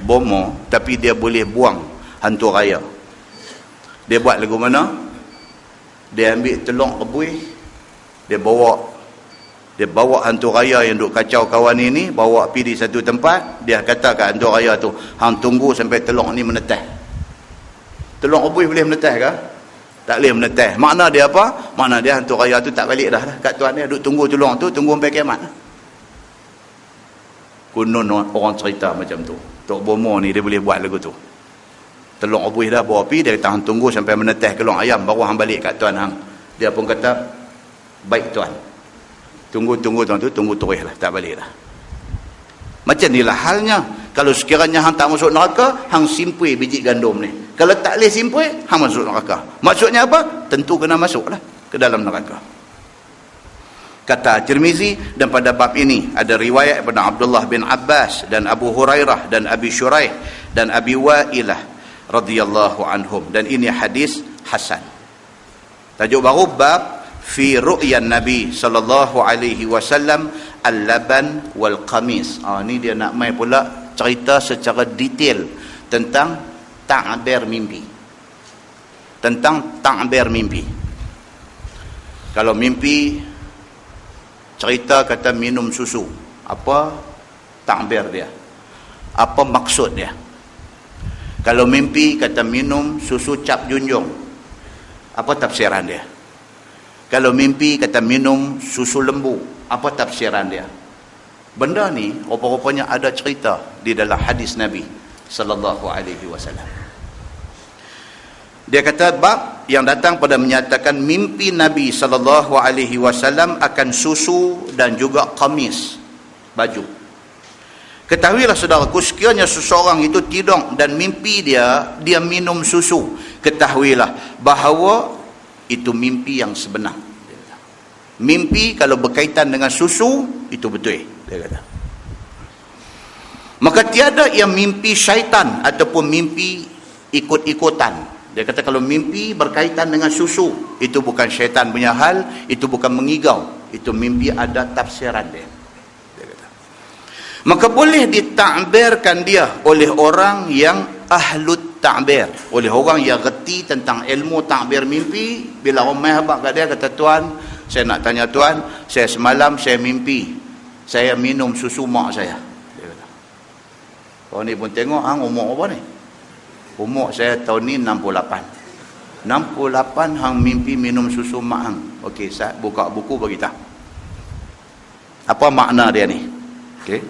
Bomo tapi dia boleh buang hantu raya. Dia buat lagu mana? Dia ambil telung rebui, dia bawa hantu raya yang duk kacau kawan ini, bawa pergi di satu tempat. Dia kata kat hantu raya tu, hang tunggu sampai telung ni menetas. Telung rebui boleh menetas ke? Tak boleh menetas. Makna dia apa? Makna dia hantu raya tu tak balik dah kat tuan dia, duk tunggu telung tu, tunggu sampai kiamat. Konon orang cerita macam tu. Tok Bomo ni dia boleh buat lagu tu. Telung rebus dah bawa pergi, dia kata hang tunggu sampai menetas kelong ayam, baru hang balik kat tuan hang. Dia pun kata, baik tuan. Tunggu tuan tu, tunggu terus lah, tak balik dah. Macam inilah halnya. Kalau sekiranya hang tak masuk neraka, hang simpui biji gandum ni. Kalau tak boleh simpui, hang masuk neraka. Maksudnya apa? Tentu kena masuklah ke dalam neraka. Kata Tirmizi, dan pada bab ini ada riwayat daripada Abdullah bin Abbas dan Abu Hurairah dan Abi Syuraih dan Abi Wa'ilah radhiyallahu anhum, dan ini hadis hasan. Tajuk baru, bab fi ru'yan Nabi sallallahu alaihi wasallam al-laban wal qamis. Ni dia nak mai pula cerita secara detail tentang ta'bir mimpi. Tentang ta'bir mimpi. Kalau mimpi cerita kata minum susu, apa ta'bir dia? Apa maksud dia? Kalau mimpi kata minum susu cap junjung, apa tafsiran dia? Kalau mimpi kata minum susu lembu, apa tafsiran dia? Benda ni rupa-rupanya ada cerita di dalam hadis Nabi sallallahu alaihi wasallam. Dia kata bab yang datang pada menyatakan mimpi Nabi sallallahu alaihi wasallam akan susu dan juga qamis, baju. Ketahuilah saudaraku, sekiranya seseorang itu tidur dan mimpi dia minum susu, ketahuilah bahawa itu mimpi yang sebenar. Mimpi kalau berkaitan dengan susu, itu betul, dia kata. Maka tiada yang mimpi syaitan ataupun mimpi ikut-ikutan, Dia kata kalau mimpi berkaitan dengan susu, itu bukan syaitan punya hal, itu bukan mengigau, itu mimpi ada tafsiran dia. Dia kata. Maka boleh ditakbirkan dia oleh orang yang ahlut ta'bir, oleh orang yang reti tentang ilmu takbir mimpi. Bila orang mai habaq kat dia, kata, tuan, saya nak tanya tuan, saya semalam saya mimpi saya minum susu mak saya. Dia kata. Kau ni pun tengok, hang umur apa ni? Umur saya tahun ni 68. 68 hang mimpi minum susu mak hang. Okey, saya buka buku bagi tahu. Apa makna dia ni? Okey.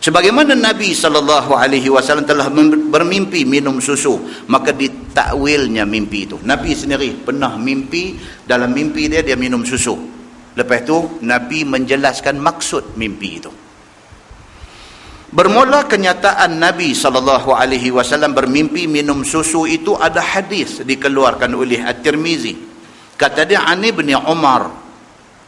Sebagaimana Nabi SAW telah bermimpi minum susu, maka ditakwilnya mimpi itu. Nabi sendiri pernah mimpi, dalam mimpi dia minum susu. Lepas tu Nabi menjelaskan maksud mimpi itu. Bermula kenyataan Nabi SAW bermimpi minum susu itu, ada hadis dikeluarkan oleh At-Tirmizi. Kata dia, Ani bin Umar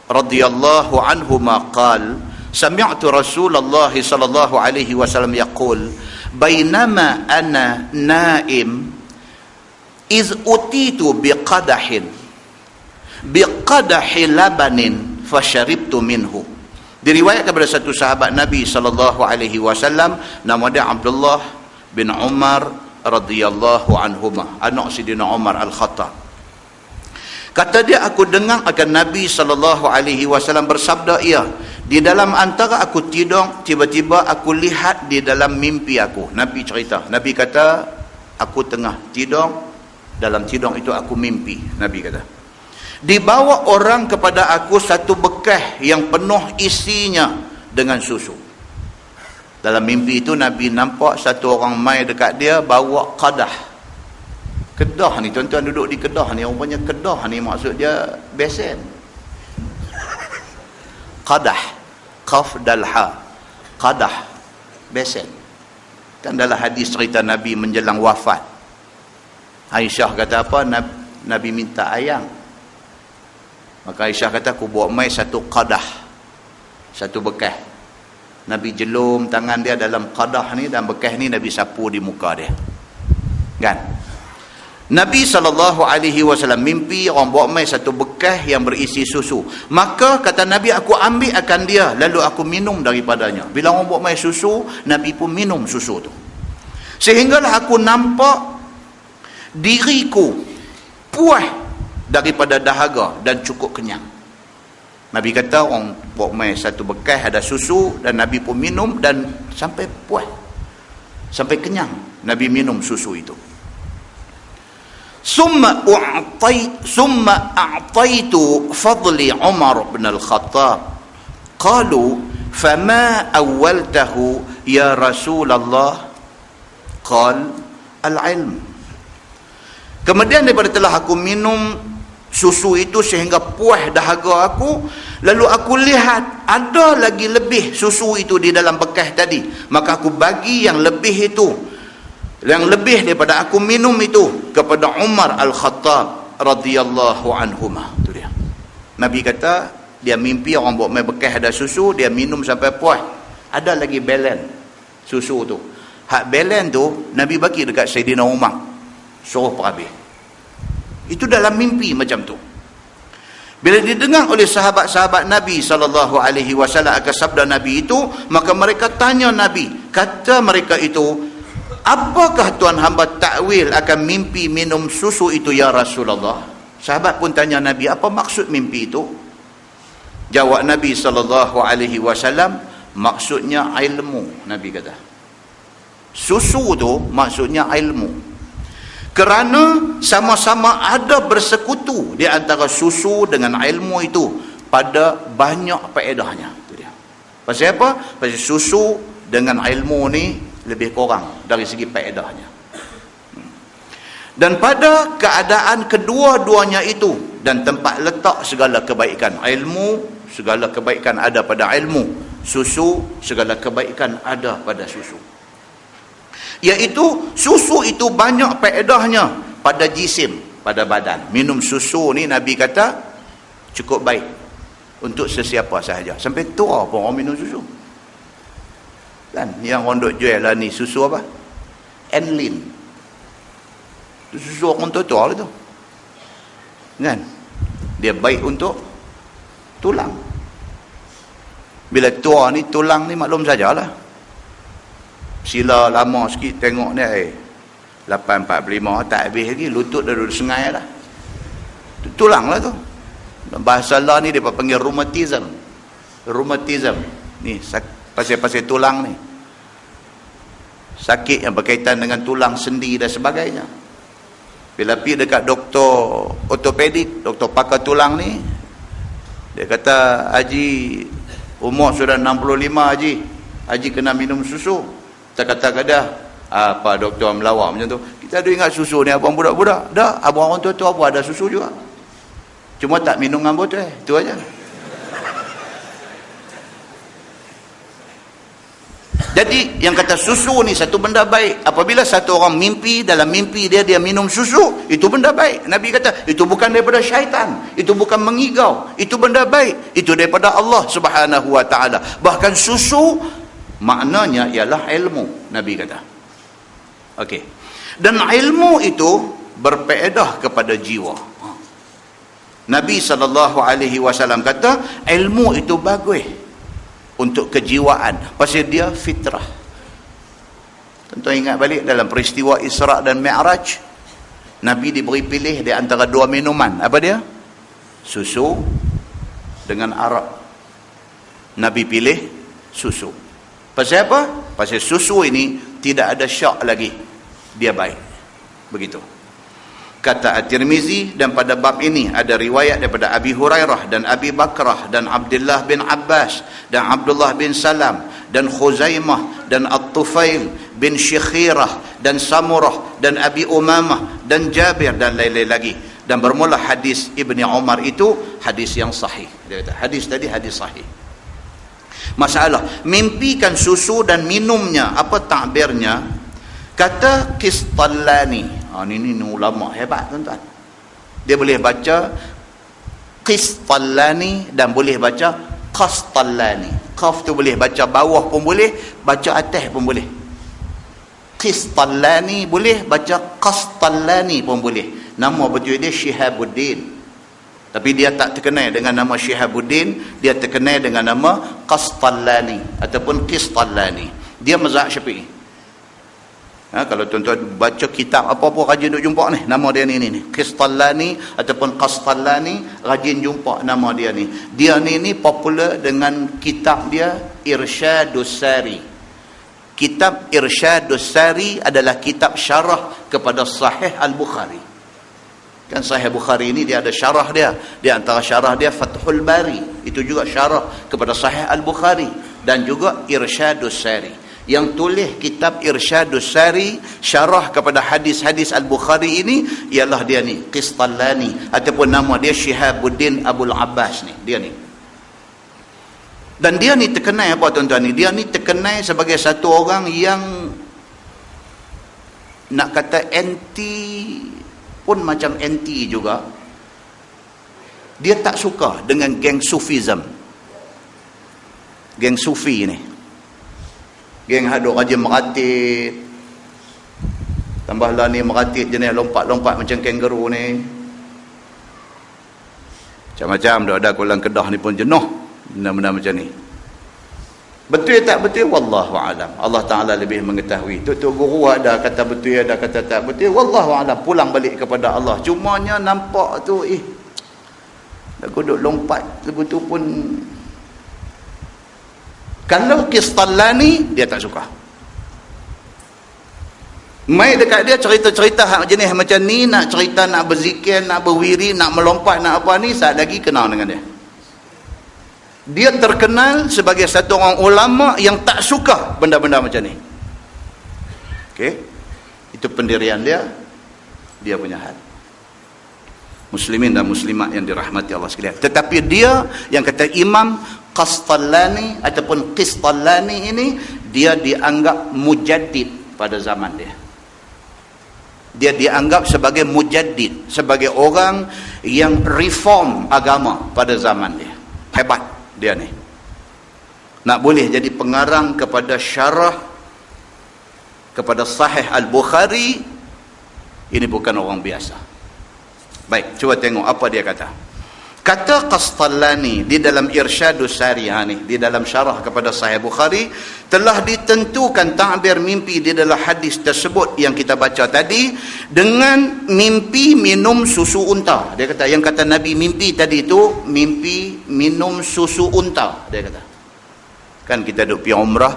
radhiyallahu anhuma qala sami'tu Rasulullah sallallahu alaihi wasallam yaqul bainama ana naim iz utitu biqadahi labanin fasharibtu minhu. Diriwayatkan kepada satu sahabat Nabi SAW, nama dia Abdullah bin Umar radhiyallahu anhuma, anak Sidina Umar Al-Khattab. Kata dia, aku dengar akan Nabi SAW bersabda, ia di dalam antara aku tidur, tiba-tiba aku lihat di dalam mimpi aku. Nabi cerita, Nabi kata, aku tengah tidur, dalam tidur itu aku mimpi. Nabi kata, dibawa orang kepada aku satu bekas yang penuh isinya dengan susu. Dalam mimpi itu Nabi nampak satu orang mai dekat dia bawa qadah. Kedah ni, tuan-tuan duduk di Kedah ni, rupanya Kedah ni maksud dia besen. Qadah, qaf dal ha, qadah, besen. Kan dalam hadis cerita Nabi menjelang wafat, Aisyah kata apa? Nabi minta ayam. Maka Aisyah kata, aku buat mai satu qadah, satu bekas. Nabi jelum tangan dia dalam qadah ni, dan bekas ni Nabi sapu di muka dia. Kan? Nabi SAW mimpi orang buat mai satu bekas yang berisi susu. Maka kata Nabi, aku ambil akan dia, lalu aku minum daripadanya. Bila orang buat mai susu, Nabi pun minum susu tu. Sehinggalah aku nampak diriku puas daripada dahaga dan cukup kenyang. Nabi kata orang buat mai satu bekas ada susu, dan Nabi pun minum dan sampai puas, sampai kenyang. Nabi minum susu itu. Summa a'taitu fadli Umar bin Al-Khattab. Qalu fama awwaltahu ya Rasulullah? Qal al-ilm. Kemudian daripada telah aku minum susu itu sehingga puas dahaga aku, lalu aku lihat ada lagi lebih susu itu di dalam bekas tadi, maka aku bagi yang lebih itu, yang lebih daripada aku minum itu, kepada Umar Al-Khattab radhiyallahu anhuma. Itu dia. Nabi kata dia mimpi orang buat mai bekas ada susu, dia minum sampai puas, ada lagi balance susu tu. Hak balance tu Nabi bagi dekat Saidina Umar, suruh perhabis. Itu dalam mimpi macam tu. Bila didengar oleh sahabat-sahabat Nabi SAW akan sabda Nabi itu, maka mereka tanya Nabi. Kata mereka itu, apakah tuan hamba takwil akan mimpi minum susu itu ya Rasulullah? Sahabat pun tanya Nabi, apa maksud mimpi itu? Jawab Nabi SAW, maksudnya ilmu. Nabi kata, susu tu maksudnya ilmu. Kerana sama-sama ada bersekutu di antara susu dengan ilmu itu pada banyak faedahnya. Itu dia. Pasal apa? Pasal susu dengan ilmu ni lebih kurang dari segi faedahnya. Dan pada keadaan kedua-duanya itu, dan tempat letak segala kebaikan, ilmu, segala kebaikan ada pada ilmu, susu, segala kebaikan ada pada susu. Iaitu susu itu banyak faedahnya pada jisim, pada badan. Minum susu ni Nabi kata cukup baik untuk sesiapa sahaja. Sampai tua pun orang minum susu. Kan yang orang duk jual lah ni susu apa? Enlin. Susu orang tua lah tu. Kan? Dia baik untuk tulang. Bila tua ni, tulang ni maklum sajalah. Sila lama sikit tengok ni, 8.45 tak habis lagi, lutut dah duduk sengai dah. Tulang lah tu. Bahasa Allah ni dia panggil rheumatism. Rheumatism ni pasal-pasal tulang ni, sakit yang berkaitan dengan tulang, sendi dan sebagainya. Bila pergi dekat doktor ortopedik, doktor pakar tulang ni, dia kata, Haji umur sudah 65, Haji kena minum susu. Kita kata kat dia, apa doktor melawak macam tu? Kita ada ingat susu ni abang budak-budak. Dah, abang orang tua-tua pun ada susu juga, cuma tak minum dengan botol, tu aja. Jadi yang kata susu ni satu benda baik. Apabila satu orang mimpi, dalam mimpi dia minum susu, itu benda baik. Nabi kata itu bukan daripada syaitan, itu bukan mengigau, itu benda baik, itu daripada Allah Subhanahu wa taala. Bahkan susu maknanya ialah ilmu, Nabi kata. Okey. Dan ilmu itu berfaedah kepada jiwa. Nabi SAW kata ilmu itu bagus untuk kejiwaan, pasal dia fitrah. Tuan-tuan ingat balik dalam peristiwa Isra' dan Mi'raj, Nabi diberi pilih di antara dua minuman. Apa dia? Susu dengan arak. Nabi pilih susu. Pasal apa? Pasal susu ini tidak ada syak lagi, dia baik. Begitu kata At-Tirmizi. Dan pada bab ini ada riwayat daripada Abi Hurairah dan Abi Bakrah dan Abdullah bin Abbas dan Abdullah bin Salam dan Khuzaimah dan At-Tufail bin Syikhirah dan Samurah dan Abi Umamah dan Jabir dan lain-lain lagi. Dan bermula hadis Ibni Umar itu hadis yang sahih. Dia kata hadis tadi hadis sahih. Masalah mimpikan susu dan minumnya, apa takbirnya? Kata Qistallani. Ini ulama hebat, tuan-tuan. Dia boleh baca Qistallani dan boleh baca Qastallani. Qaf tu boleh baca bawah pun boleh, baca atas pun boleh. Qistallani boleh, baca Qastallani pun boleh. Nama betul dia Syihabuddin. Tapi dia tak terkenal dengan nama Syihabuddin, dia terkenal dengan nama Qastallani ataupun Qistallani. Dia mazhab Syafi'i. Kalau tuan-tuan baca kitab apa-apa rajin duk jumpa ni, nama dia ni Qistallani ataupun Qastallani, rajin jumpa nama dia ni. Dia ni popular dengan kitab dia Irsyadus Sari. Kitab Irsyadus Sari adalah kitab syarah kepada Sahih Al-Bukhari. Kan Sahih Bukhari ini dia ada syarah dia. Di antara syarah dia Fathul Bari, itu juga syarah kepada Sahih Al-Bukhari, dan juga Irsyadus Sari. Yang tulis kitab Irsyadus Sari, syarah kepada hadis-hadis Al-Bukhari ini, ialah dia ni Qistallani, ataupun nama dia Syihabuddin Abul Abbas ni, dia ni. Dan dia ni terkenal apa tuan-tuan ni? Dia ni terkenal sebagai satu orang yang nak kata anti pun macam anti juga. Dia tak suka dengan geng Sufism. Geng Sufi ni, geng haduk rajin meratit, tambahlah ni meratit jenis lompat-lompat macam kangaroo ni, macam-macam dah ada. Kulang Kedah ni pun jenuh benda-benda macam ni. Betul tak betul, wallahu alam. Allah Taala lebih mengetahui. Tok guru ada kata betul, ada kata tak betul, wallahu alam. Pulang balik kepada Allah. Cumanya nampak tu lagu duk lompat, lagu tu pun. Kalau Qistallani dia tak suka. Mai dekat dia cerita-cerita hak jenis macam ni, nak cerita, nak berzikir, nak berwiri, nak melompat, nak apa ni, saat lagi kenal dengan dia. Dia terkenal sebagai satu orang ulama yang tak suka benda-benda macam ni. Okey. Itu pendirian dia punya hal. Muslimin dan muslimat yang dirahmati Allah sekalian. Tetapi dia yang kata Imam Qastallani ataupun Qistallani ini, dia dianggap mujaddid pada zaman dia. Dia dianggap sebagai mujaddid, sebagai orang yang reform agama pada zaman dia. Hebat dia ni. Nak boleh jadi pengarang kepada syarah kepada Sahih Al-Bukhari Ini bukan orang biasa. Baik, cuba tengok apa dia kata. Kata Qastallani di dalam Irsyadus Sarihah ni, di dalam syarah kepada Sahih Bukhari, telah ditentukan ta'bir mimpi di dalam hadis tersebut yang kita baca tadi dengan mimpi minum susu unta. Dia kata yang kata Nabi mimpi tadi itu mimpi minum susu unta. Dia kata. Kan kita duduk pergi umrah,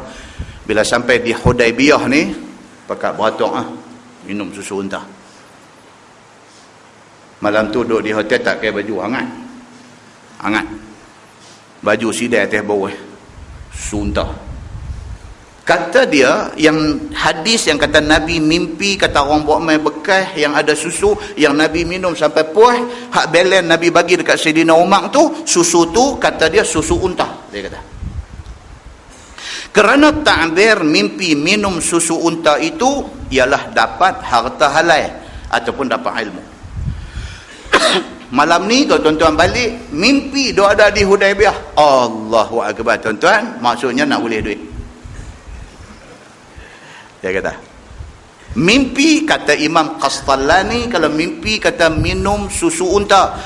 bila sampai di Hudaibiyah ni, pakat beratuk minum susu unta. Malam tu duduk di hotel tak pakai baju hangat. Baju sidai atas bawah suntah. Kata dia yang hadis yang kata Nabi mimpi, kata orang buat main bekas yang ada susu yang Nabi minum sampai puas, hak belen Nabi bagi dekat Sayyidina Umar tu, susu tu kata dia susu unta. Dia kata kerana ta'bir mimpi minum susu unta itu ialah dapat harta halal ataupun dapat ilmu. Malam ni kalau tuan-tuan balik, mimpi dia ada di Hudaibiyah. Allahu Akbar tuan-tuan, maksudnya nak boleh duit. Dia kata. Mimpi kata Imam Qastallani, kalau mimpi kata minum susu unta,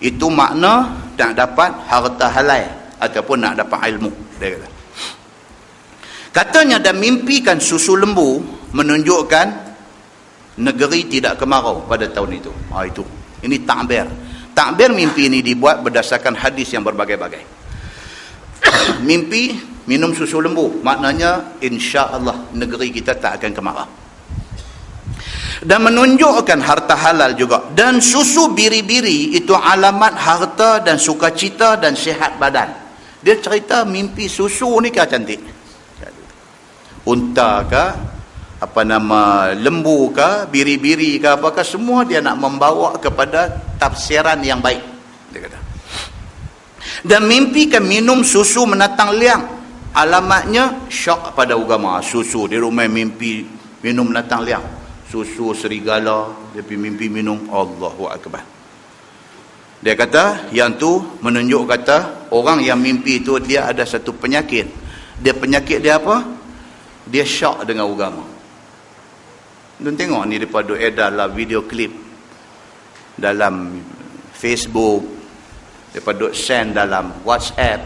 itu makna nak dapat harta halal ataupun nak dapat ilmu. Dia kata. Katanya dan mimpikan susu lembu menunjukkan negeri tidak kemarau pada tahun itu. Itu. Ini ta'bir. Ta'bir mimpi ini dibuat berdasarkan hadis yang berbagai-bagai. Mimpi minum susu lembu, maknanya insya-Allah negeri kita tak akan kemarau. Dan menunjukkan harta halal juga. Dan susu biri-biri itu alamat harta dan sukacita dan sihat badan. Dia cerita mimpi susu ni kan cantik. Unta ke, lembu ke, biri-biri ke, apakah semua dia nak membawa kepada tafsiran yang baik. Dia kata. Dan mimpikan minum susu menatang liang, alamatnya syok pada agama. Susu di rumah mimpi minum menatang liang, susu serigala, dia mimpi minum. Allahu Akbar. Dia kata yang tu menunjuk kata orang yang mimpi itu dia ada satu penyakit. Dia penyakit dia apa? Dia syok dengan agama. Dan tengok ni daripada edar video klip dalam Facebook, daripada send dalam WhatsApp.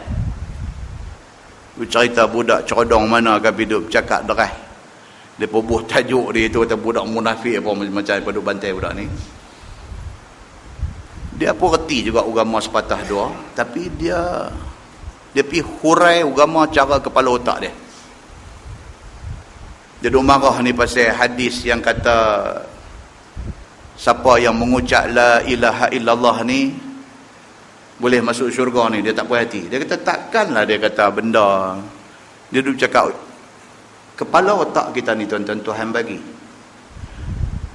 Cerita budak codong mana kan hidup cakap deras. Dia bubuh tajuk dia tu kata budak munafik apa macam daripada bantai budak ni. Dia pun reti juga agama sepatah dua, tapi dia pergi hurai agama cara kepala otak dia. Dia duk marah ni pasal hadis yang kata siapa yang mengucap la ilaha illallah ni boleh masuk syurga ni. Dia tak puas hati. Dia kata takkanlah dia kata benda. Dia duk cakap kepala otak kita ni tuan-tuan Tuhan bagi.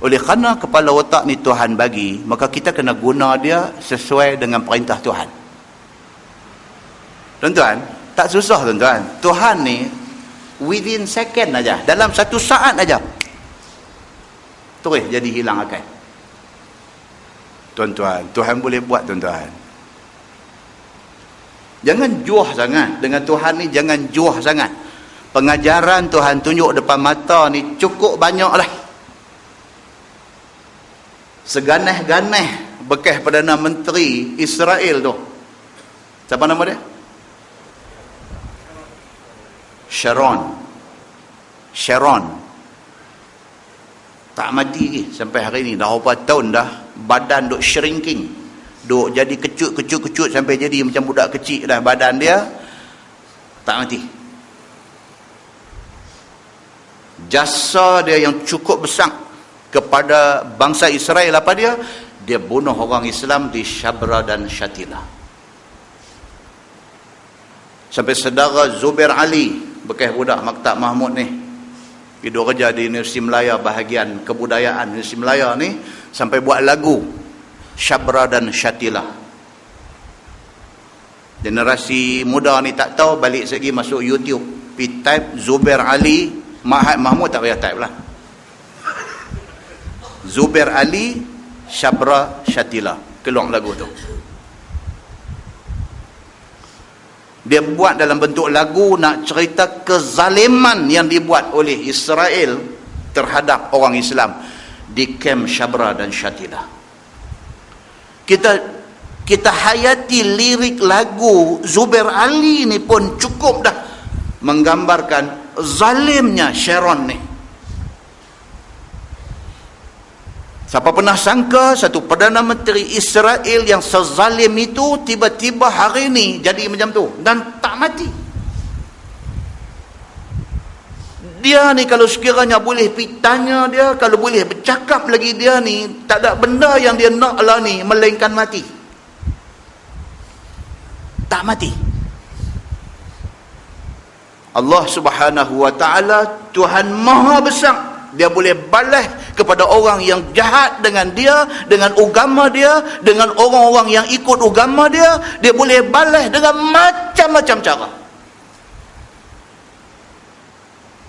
Oleh kerana kepala otak ni Tuhan bagi, maka kita kena guna dia sesuai dengan perintah Tuhan. Tuan-tuan, tak susah tuan-tuan. Tuhan ni within second aja, dalam satu saat aja terus jadi hilang akal. Tuan-tuan, Tuhan boleh buat tuan-tuan. Jangan juah sangat dengan Tuhan ni, jangan juah sangat. Pengajaran Tuhan tunjuk depan mata ni cukup banyak lah. Seganeh-ganeh bekas Perdana Menteri Israel tu, siapa nama dia? Sharon tak mati lagi sampai hari ni. Dah berapa tahun dah badan duk shrinking, duk jadi kecut sampai jadi macam budak kecil dah badan dia, tak mati. Jasa dia yang cukup besar kepada bangsa Israel apa dia? Dia bunuh orang Islam di Shabra dan Shatila. Sampai saudara Zubair Ali, bekas budak Maktab Mahmud ni, hidup kerja di Universiti Melaya bahagian kebudayaan Universiti Melaya ni, sampai buat lagu Shabra dan Shatila. Generasi muda ni tak tahu, balik segi masuk YouTube, pergi type Zubair Ali Mahat Mahmud, tak payah type lah, Zubair Ali Shabra Shatila, keluar lagu tu. Dia buat dalam bentuk lagu nak cerita kezaliman yang dibuat oleh Israel terhadap orang Islam. di kem Syabra dan Syatila. Kita hayati lirik lagu Zubair Ali ni pun cukup dah menggambarkan zalimnya Sharon ni. Siapa pernah sangka satu Perdana Menteri Israel yang sezalim itu tiba-tiba hari ni jadi macam tu dan tak mati. Dia ni kalau sekiranya boleh pergi tanya dia, kalau boleh bercakap lagi, dia ni tak ada benda yang dia nak lah ni melainkan mati. Tak mati. Allah Subhanahu wa ta'ala Tuhan Maha Besar. Dia boleh balas kepada orang yang jahat dengan dia, dengan agama dia, dengan orang-orang yang ikut agama dia. Dia boleh balas dengan macam-macam cara.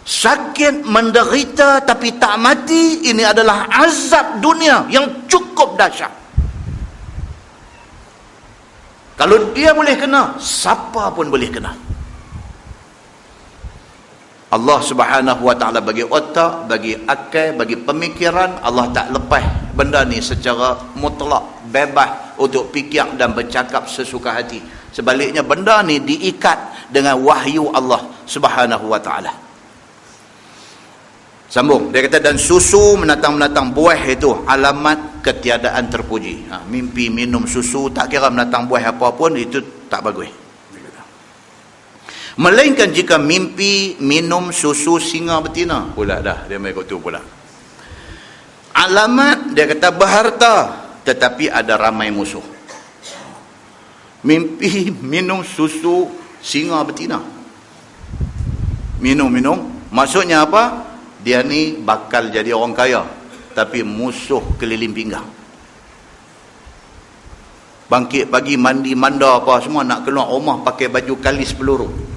Sakit, menderita tapi tak mati, ini adalah azab dunia yang cukup dahsyat. Kalau dia boleh kena, siapa pun boleh kena. Allah Subhanahu wa ta'ala bagi otak, bagi akal, bagi pemikiran. Allah tak lepas benda ni secara mutlak, bebas untuk fikir dan bercakap sesuka hati. Sebaliknya benda ni diikat dengan wahyu Allah Subhanahu wa ta'ala. Sambung, dia kata, dan susu menatang-menatang buah itu alamat ketiadaan terpuji. Mimpi minum susu, tak kira menatang buah apa pun, itu tak bagus. Melainkan jika mimpi minum susu singa betina. Pula dah, dia main tu pula. Alamat, dia kata, berharta tetapi ada ramai musuh. Mimpi minum susu singa betina. Minum. Maksudnya apa? Dia ni bakal jadi orang kaya, tapi musuh keliling pinggang. Bangkit pagi, mandi, manda apa semua, nak keluar rumah pakai baju kalis peluru.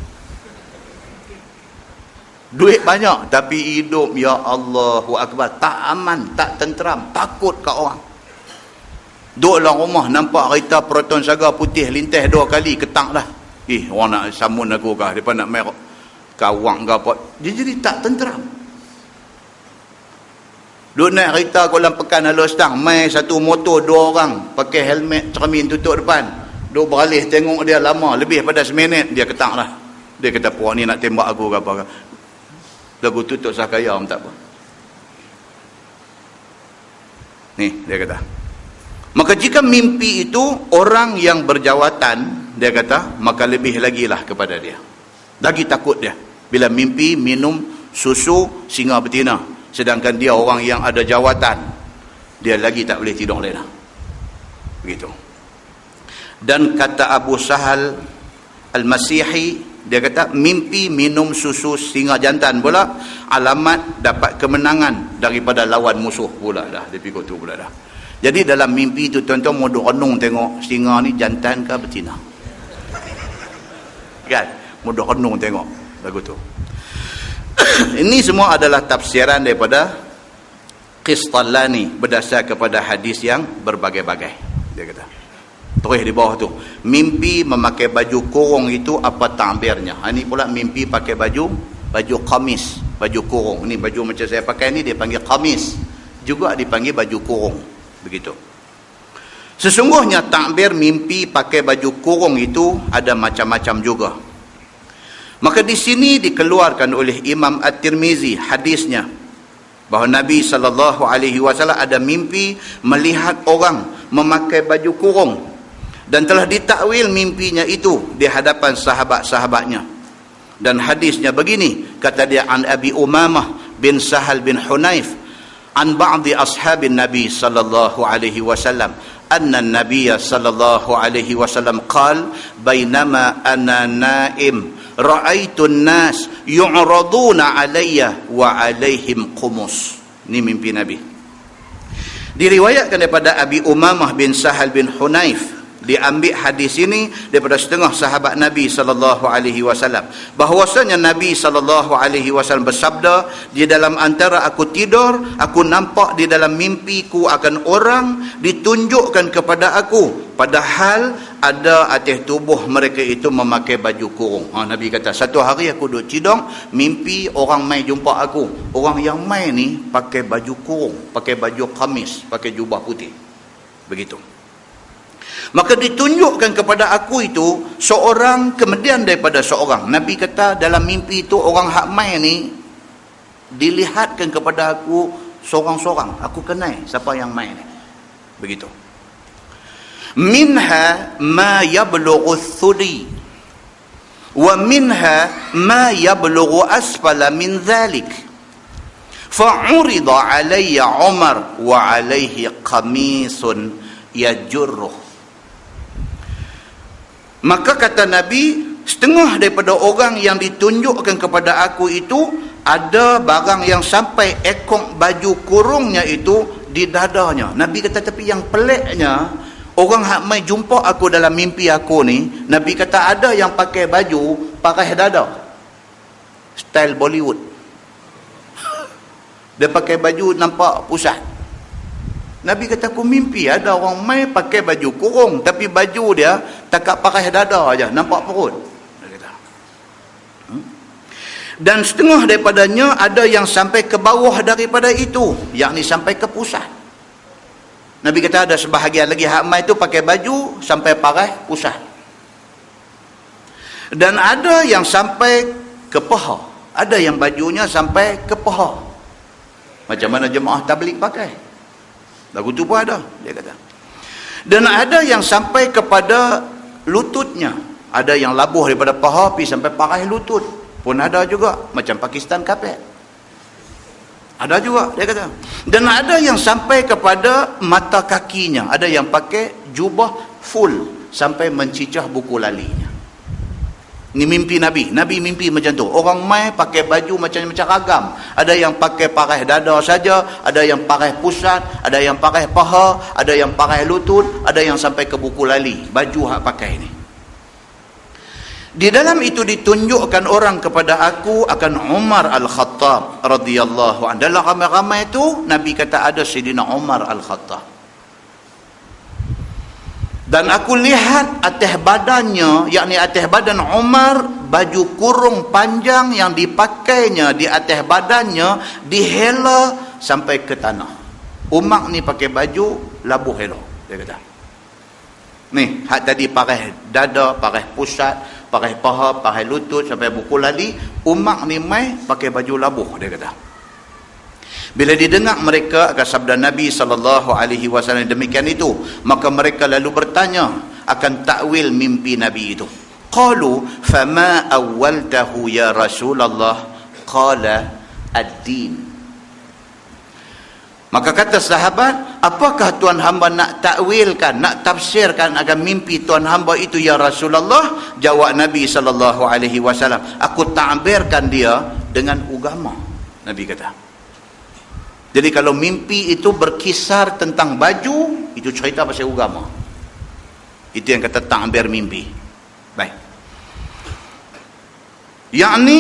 Duit banyak, tapi hidup, ya Allahu Akbar, tak aman, tak tenteram, takut kat orang. Duduk dalam rumah, nampak kereta Proton Saga putih lintas 2 kali, ketak dah. Orang nak samun aku kah? Mereka nak merok kawang ke apa? Dia jadi tak tenteram. Duduk naik kereta Kuala Pekan Halo Stang, main satu motor 2 orang, pakai helmet cermin tutup depan. Duduk beralih tengok dia lama, lebih pada seminit, dia ketak dah. Dia kata, puak ni nak tembak aku ke apa ke? Lagu tutup sahkaya pun tak apa. Ni dia kata, maka jika mimpi itu orang yang berjawatan, dia kata, maka lebih lagi lah kepada dia. Lagi takut dia bila mimpi minum susu singa betina. Sedangkan dia orang yang ada jawatan, dia lagi tak boleh tidur lena. Begitu. Dan kata Abu Sahal Al-Masihi, dia kata, mimpi minum susu singa jantan pula alamat dapat kemenangan daripada lawan musuh pula dah. Dia pikir tu pula dah. Jadi dalam mimpi tu tuan-tuan mau duk renung tengok singa ni jantan ke betina. Kan? Mau duk renung tengok lagu tu. Ini semua adalah tafsiran daripada Qistalani berdasar kepada hadis yang berbagai-bagai. Dia kata, terus di bawah tu, mimpi memakai baju kurung itu apa takbirnya? Ini pula mimpi pakai baju qamis, baju kurung. Ini baju macam saya pakai ni dia panggil qamis, juga dipanggil baju kurung. Begitu. Sesungguhnya takbir mimpi pakai baju kurung itu ada macam-macam juga. Maka di sini dikeluarkan oleh Imam At-Tirmizi hadisnya bahawa Nabi SAW ada mimpi melihat orang memakai baju kurung, dan telah ditakwil mimpinya itu di hadapan sahabat-sahabatnya. Dan hadisnya begini, kata dia, an Abi Umamah bin Sahal bin Hunayf an ba'di ashabin Nabi sallallahu alaihi wasallam anna an-nabiy sallallahu alaihi wasallam qala bainama ana naim ra'aitu an-nas yu'raduna alayya wa alaihim qumus. Ini mimpi Nabi. Diriwayatkan daripada Abi Umamah bin Sahal bin Hunayf, Diambil hadis ini daripada setengah sahabat Nabi SAW, bahwasanya Nabi SAW bersabda, di dalam antara aku tidur, aku nampak di dalam mimpiku akan orang ditunjukkan kepada aku, padahal ada atas tubuh mereka itu memakai baju kurung. Nabi kata, satu hari aku duduk tidung, mimpi orang mai jumpa aku. Orang yang mai ni pakai baju kurung, pakai baju kamis, pakai jubah putih. Begitu. Maka ditunjukkan kepada aku itu seorang kemudian daripada seorang. Nabi kata dalam mimpi itu orang hak mai ni dilihatkan kepada aku seorang-seorang. Aku kenal siapa yang mai ni. Begitu. Minha ma yablughu thudi wa minha ma yablughu asfala min dhalik. Fa'urida alayya Umar wa alayhi qamisun yajurruh. Maka kata Nabi, setengah daripada orang yang ditunjukkan kepada aku itu, ada barang yang sampai ekor baju kurungnya itu di dadanya. Nabi kata, tapi yang peliknya, orang hak mai jumpa aku dalam mimpi aku ni, Nabi kata ada yang pakai baju pakai dada. Style Bollywood. Dia pakai baju nampak pusat. Nabi kata, aku mimpi ada orang mai pakai baju kurung, tapi baju dia takat pakai dada aja, nampak perut. Dia kata. Dan setengah daripadanya ada yang sampai ke bawah daripada itu, yakni sampai ke pusat. Nabi kata ada sebahagian lagi hak mai itu pakai baju sampai parai pusat. Dan ada yang sampai ke paha. Ada yang bajunya sampai ke paha. Macam mana jemaah tabligh pakai. Lagu tu pun ada, dia kata. Dan ada yang sampai kepada lututnya. Ada yang labuh daripada paha pergi sampai parai lutut. Pun ada juga, macam Pakistan kapet. Ada juga, dia kata. Dan ada yang sampai kepada mata kakinya. Ada yang pakai jubah full sampai mencicah buku lalinya. Ini mimpi Nabi. Nabi mimpi macam tu. Orang mai pakai baju macam-macam ragam. Ada yang pakai parai dada saja, ada yang parai pusat, ada yang parai paha, ada yang parai lutut, ada yang sampai ke buku lali. Baju hak pakai ni. Di dalam itu ditunjukkan orang kepada aku akan Umar Al-Khattab radhiyallahu anhu. Dalam ramai-ramai itu Nabi kata ada Sayyidina Umar Al-Khattab. Dan aku lihat atas badannya, yakni atas badan Umar, baju kurung panjang yang dipakainya di atas badannya dihela sampai ke tanah. Umar ni pakai baju labuh hela, dia kata. Ni, hak tadi pakai dada, pakai pusat, pakai paha, pakai lutut sampai buku lali. Umar ni mai pakai baju labuh, dia kata. Bila didengar mereka akan sabda Nabi SAW demikian itu, maka mereka lalu bertanya akan takwil mimpi Nabi itu. Qalu fama awwaltahu ya Rasulullah? Qala ad-din. Maka kata sahabat, apakah tuan hamba nak takwilkan, nak tafsirkan akan mimpi tuan hamba itu ya Rasulullah? Jawab Nabi SAW, aku ta'birkan dia dengan agama. Nabi kata. Jadi kalau mimpi itu berkisar tentang baju, itu cerita pasal agama. Itu yang kata ta'bir mimpi. Baik. Yakni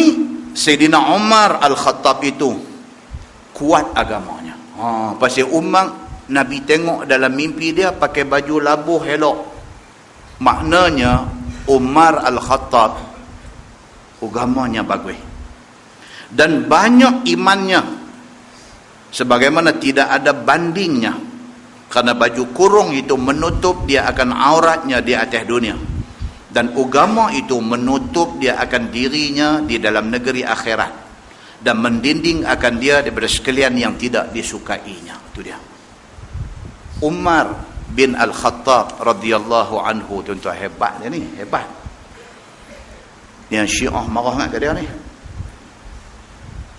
Sayyidina Umar Al-Khattab itu kuat agamanya. Pasal Umar, Nabi tengok dalam mimpi dia pakai baju labuh elok. Maknanya Umar Al-Khattab agamanya bagus. Dan banyak imannya. Sebagaimana tidak ada bandingnya. Kerana baju kurung itu menutup dia akan auratnya di atas dunia. Dan agama itu menutup dia akan dirinya di dalam negeri akhirat. Dan mendinding akan dia daripada sekalian yang tidak disukainya. Itu dia. Umar bin Al-Khattab radhiyallahu anhu, tuan-tuan, hebat dia ni, hebat. Yang Syiah marah kat dia ni.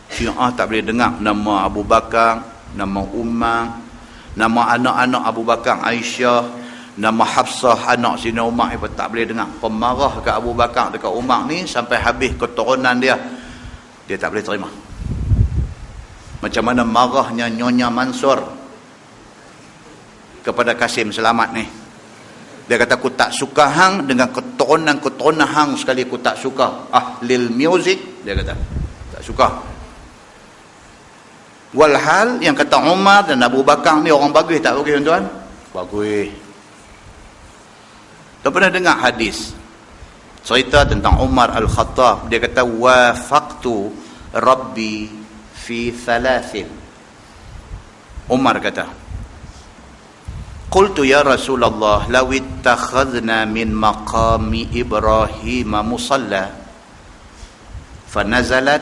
Syiah tak boleh dengar nama Abu Bakar, nama Umar, nama anak-anak Abu Bakar, Aisyah, nama Hafsah anak Sayyidina Umar, tak boleh dengar. Pemarah ke Abu Bakar dekat Umar ni sampai habis keturunan dia. Dia tak boleh terima. Macam mana marahnya Nyonya Mansur kepada Kasim Selamat ni. Dia kata, aku tak suka hang dengan keturunan hang sekali, aku tak suka. Ahlil music, dia kata, tak suka. Walhal yang kata Umar dan Abu Bakar ni orang bagus tak bagus tuan? Bagus. Tak pernah dengar hadis cerita tentang Umar Al-Khattab. Dia kata, wafaqtu Rabbi fi thalathin. Umar kata, qultu ya Rasulullah law ittakhadna min maqami Ibrahim musalla fanazalat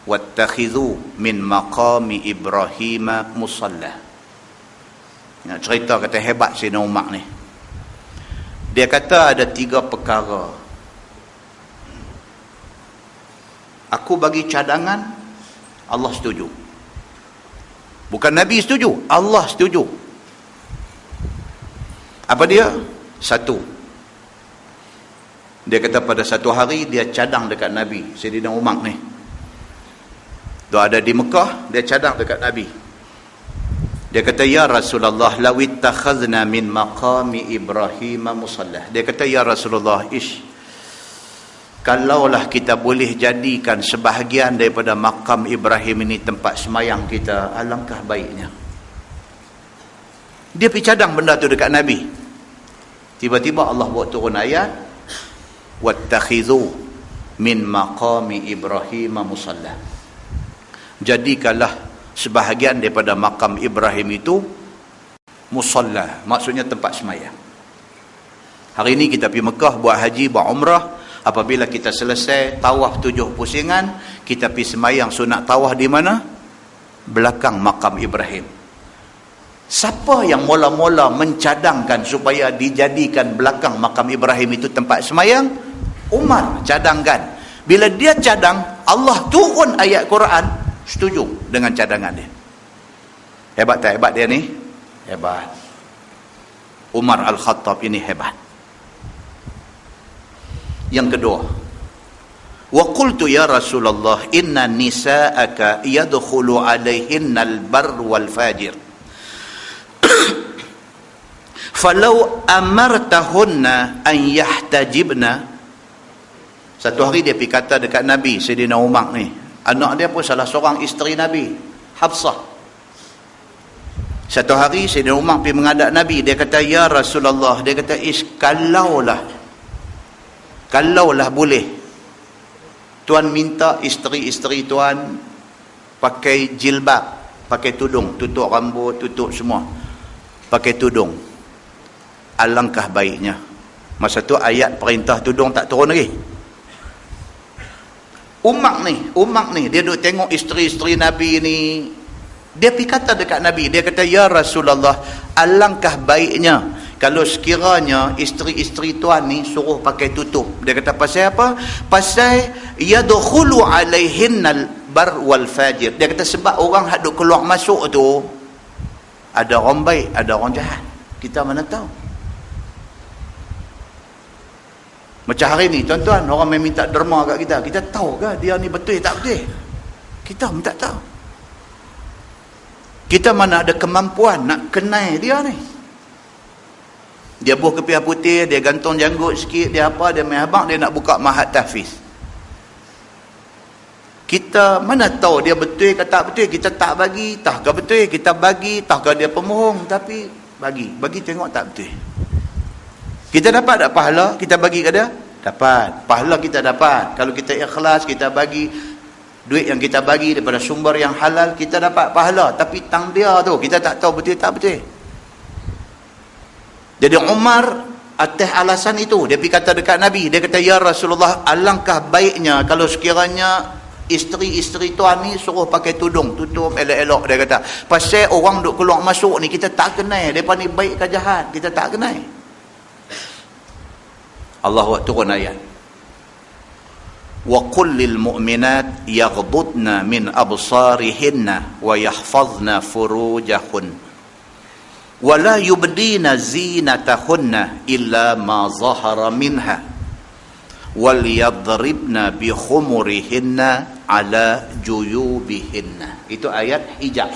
wattakhidhu min maqami Ibrahim musalla. Nak cerita kata hebat Sayyidina Umar ni. Dia kata ada 3 perkara. Aku bagi cadangan, Allah setuju. Bukan Nabi setuju, Allah setuju. Apa dia? 1. Dia kata pada satu hari dia cadang dekat Nabi, Sayyidina Umar ni. Dia ada di Mekah, dia cadang dekat Nabi. Dia kata, ya Rasulullah law ittakhadna min maqami Ibrahim musalla. Dia kata, ya Rasulullah, kalaulah kita boleh jadikan sebahagian daripada makam Ibrahim ini tempat semayang kita, alangkah baiknya. Dia pergi cadang benda tu dekat Nabi. Tiba-tiba Allah buat turun ayat, wattakhidhu min maqami Ibrahim musalla. Jadikanlah sebahagian daripada makam Ibrahim itu musalla, maksudnya tempat semayang. Hari ini kita pergi Mekah buat haji, buat umrah. Apabila kita selesai tawaf 7 pusingan, kita pergi semayang sunat tawaf di mana? Belakang makam Ibrahim. Siapa yang mula-mula mencadangkan supaya dijadikan belakang makam Ibrahim itu tempat semayang? Umar cadangkan. Bila dia cadang, Allah turun ayat Quran setuju dengan cadangan dia. Hebat tak hebat dia ni? Hebat. Umar Al-Khattab ini hebat. Yang kedua, wa qultu ya Rasulullah inna nisa'aka yadkhulu alaihinna al-barr wal fajir falau amartahunna an yahtajibna. Satu hari dia pergi kata dekat Nabi, Sayyidina Umar ni, anak dia pun salah seorang isteri Nabi, Hafsah. Satu hari Sayyidina Umar pergi menghadap Nabi, dia kata, ya Rasulullah, dia kata, kalaulah boleh, tuan minta isteri-isteri tuan pakai jilbab, pakai tudung, tutup rambut, tutup semua, pakai tudung, alangkah baiknya. Masa tu ayat perintah tudung tak turun lagi. Umar ni dia duk tengok isteri-isteri Nabi ni, dia pergi kata dekat Nabi, dia kata, ya Rasulullah, alangkah baiknya kalau sekiranya isteri-isteri tuan ni suruh pakai tutup. Dia kata, pasal apa? Pasal yadkhulu alaihinnal bar wal fajir. Dia kata sebab orang hak duk keluar masuk tu ada orang baik, ada orang jahat. Kita mana tahu. Macam hari ni tuan-tuan, orang main minta derma kat kita. Kita tahu ke dia ni betul tak betul? Kita pun tak tahu. Kita mana ada kemampuan nak kenal dia ni. Dia buh kepiah putih, dia gantung janggut sikit, dia apa, dia main abang, dia nak buka mahat tahfiz. Kita mana tahu dia betul ke tak betul? Kita tak bagi, tak ke betul? Kita bagi, tak ke dia pemohong? Tapi bagi tengok tak betul. Kita dapat tak pahala? Kita bagi ke dia? Dapat. Pahala kita dapat. Kalau kita ikhlas, kita bagi duit yang kita bagi daripada sumber yang halal, kita dapat pahala. Tapi tang dia tu, kita tak tahu betul tak betul. Jadi Umar atas alasan itu, dia pergi kata dekat Nabi, dia kata, ya Rasulullah, alangkah baiknya kalau sekiranya isteri-isteri tuan ni suruh pakai tudung, tutup elok-elok. Dia kata, pasal orang duk keluar masuk ni, kita tak kenal mereka ni baik ke jahat, kita tak kenal. Allah turun ayat, wa qul lil mu'minat yaghdudna min absarihinna wa yahfazna furujahun wa la yubdina zinatahunna illa ma zahara minha wal yadribna bi khumurihinna ala juyubihinna. Itu ayat hijab.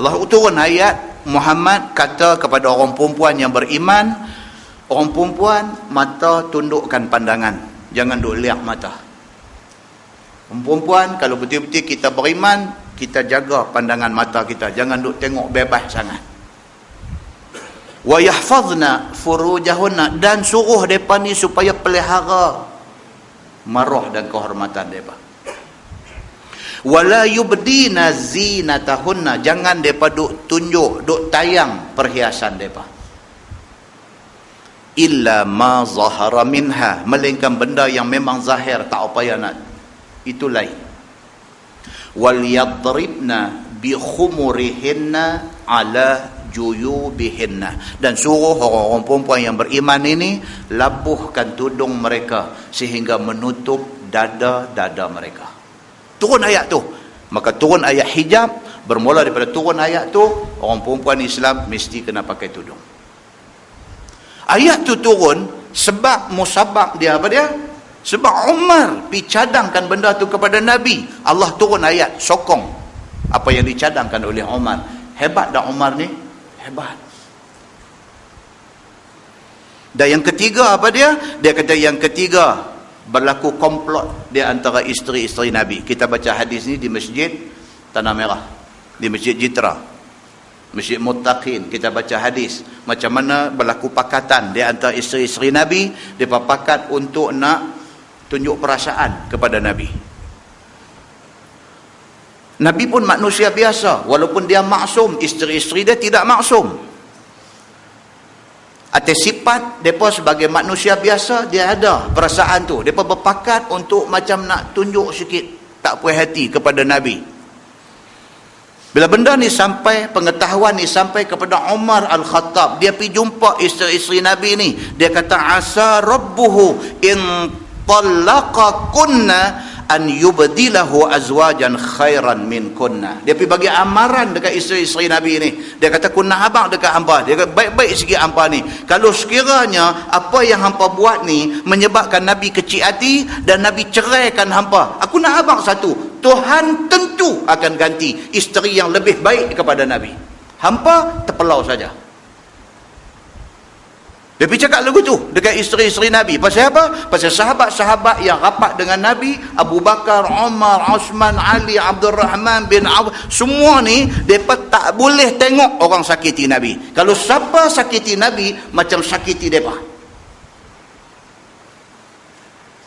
Allah turun ayat Muhammad kata kepada orang perempuan yang beriman, orang perempuan, mata tundukkan pandangan, jangan duk liak mata. Orang perempuan, kalau betul-betul kita beriman, kita jaga pandangan mata kita, jangan duk tengok bebas sangat. Wa yahfazna furujahunna, dan suruh depa ni supaya pelihara maruah dan kehormatan depa. Wala yubdina zinatahunna, jangan depa duk tunjuk, duk tayang perhiasan depa. Illa ma zahara minha, melainkan benda yang memang zahir, tak payah nak, itu lain. Wal yadribna bi khumurihinna ala juyubihinna, dan suruh orang-orang perempuan yang beriman ini labuhkan tudung mereka sehingga menutup dada-dada mereka. Turun ayat tu, maka turun ayat hijab. Bermula daripada turun ayat tu, orang perempuan Islam mesti kena pakai tudung. Ayat tu turun sebab musabab dia apa dia? Sebab Umar pergi cadangkan benda tu kepada Nabi. Allah turun ayat sokong apa yang dicadangkan oleh Umar. Hebat dah Umar ni, hebat. Dan yang ketiga apa dia? Dia kata yang ketiga, berlaku komplot di antara isteri-isteri Nabi. Kita baca hadis ni di Masjid Tanah Merah, di Masjid Jitra, Masjid Muttaqin. Kita baca hadis macam mana berlaku pakatan di antara isteri-isteri Nabi. Mereka pakat untuk nak tunjuk perasaan kepada Nabi. Nabi pun manusia biasa, walaupun dia maksum, isteri-isteri dia tidak maksum. Atas sifat mereka sebagai manusia biasa, dia ada perasaan tu. Mereka berpakat untuk macam nak tunjuk sikit tak puas hati kepada Nabi. Bila benda ni sampai, pengetahuan ni sampai kepada Umar Al-Khattab, dia pergi jumpa isteri-isteri Nabi ni. Dia kata, asa rabbuhu in talaqakunna an yubdilahu azwajan khairan min kunna. Dia pergi bagi amaran dekat isteri-isteri Nabi ni. Dia kata, kunna abang dekat hampa. Dia kata, baik-baik sikit hampa ni. Kalau sekiranya apa yang hampa buat ni menyebabkan Nabi kecil hati dan Nabi ceraikan hampa, aku nak abang satu, Tuhan tentu akan ganti isteri yang lebih baik kepada Nabi. Hampa terpelau saja. Dia pergi cakap lagu tu dekat isteri-isteri Nabi. Pasal apa? Pasal sahabat-sahabat yang rapat dengan Nabi, Abu Bakar, Umar, Osman, Ali, Abdul Rahman bin Auf, semua ni mereka tak boleh tengok orang sakiti Nabi. Kalau siapa sakiti Nabi, macam sakiti mereka.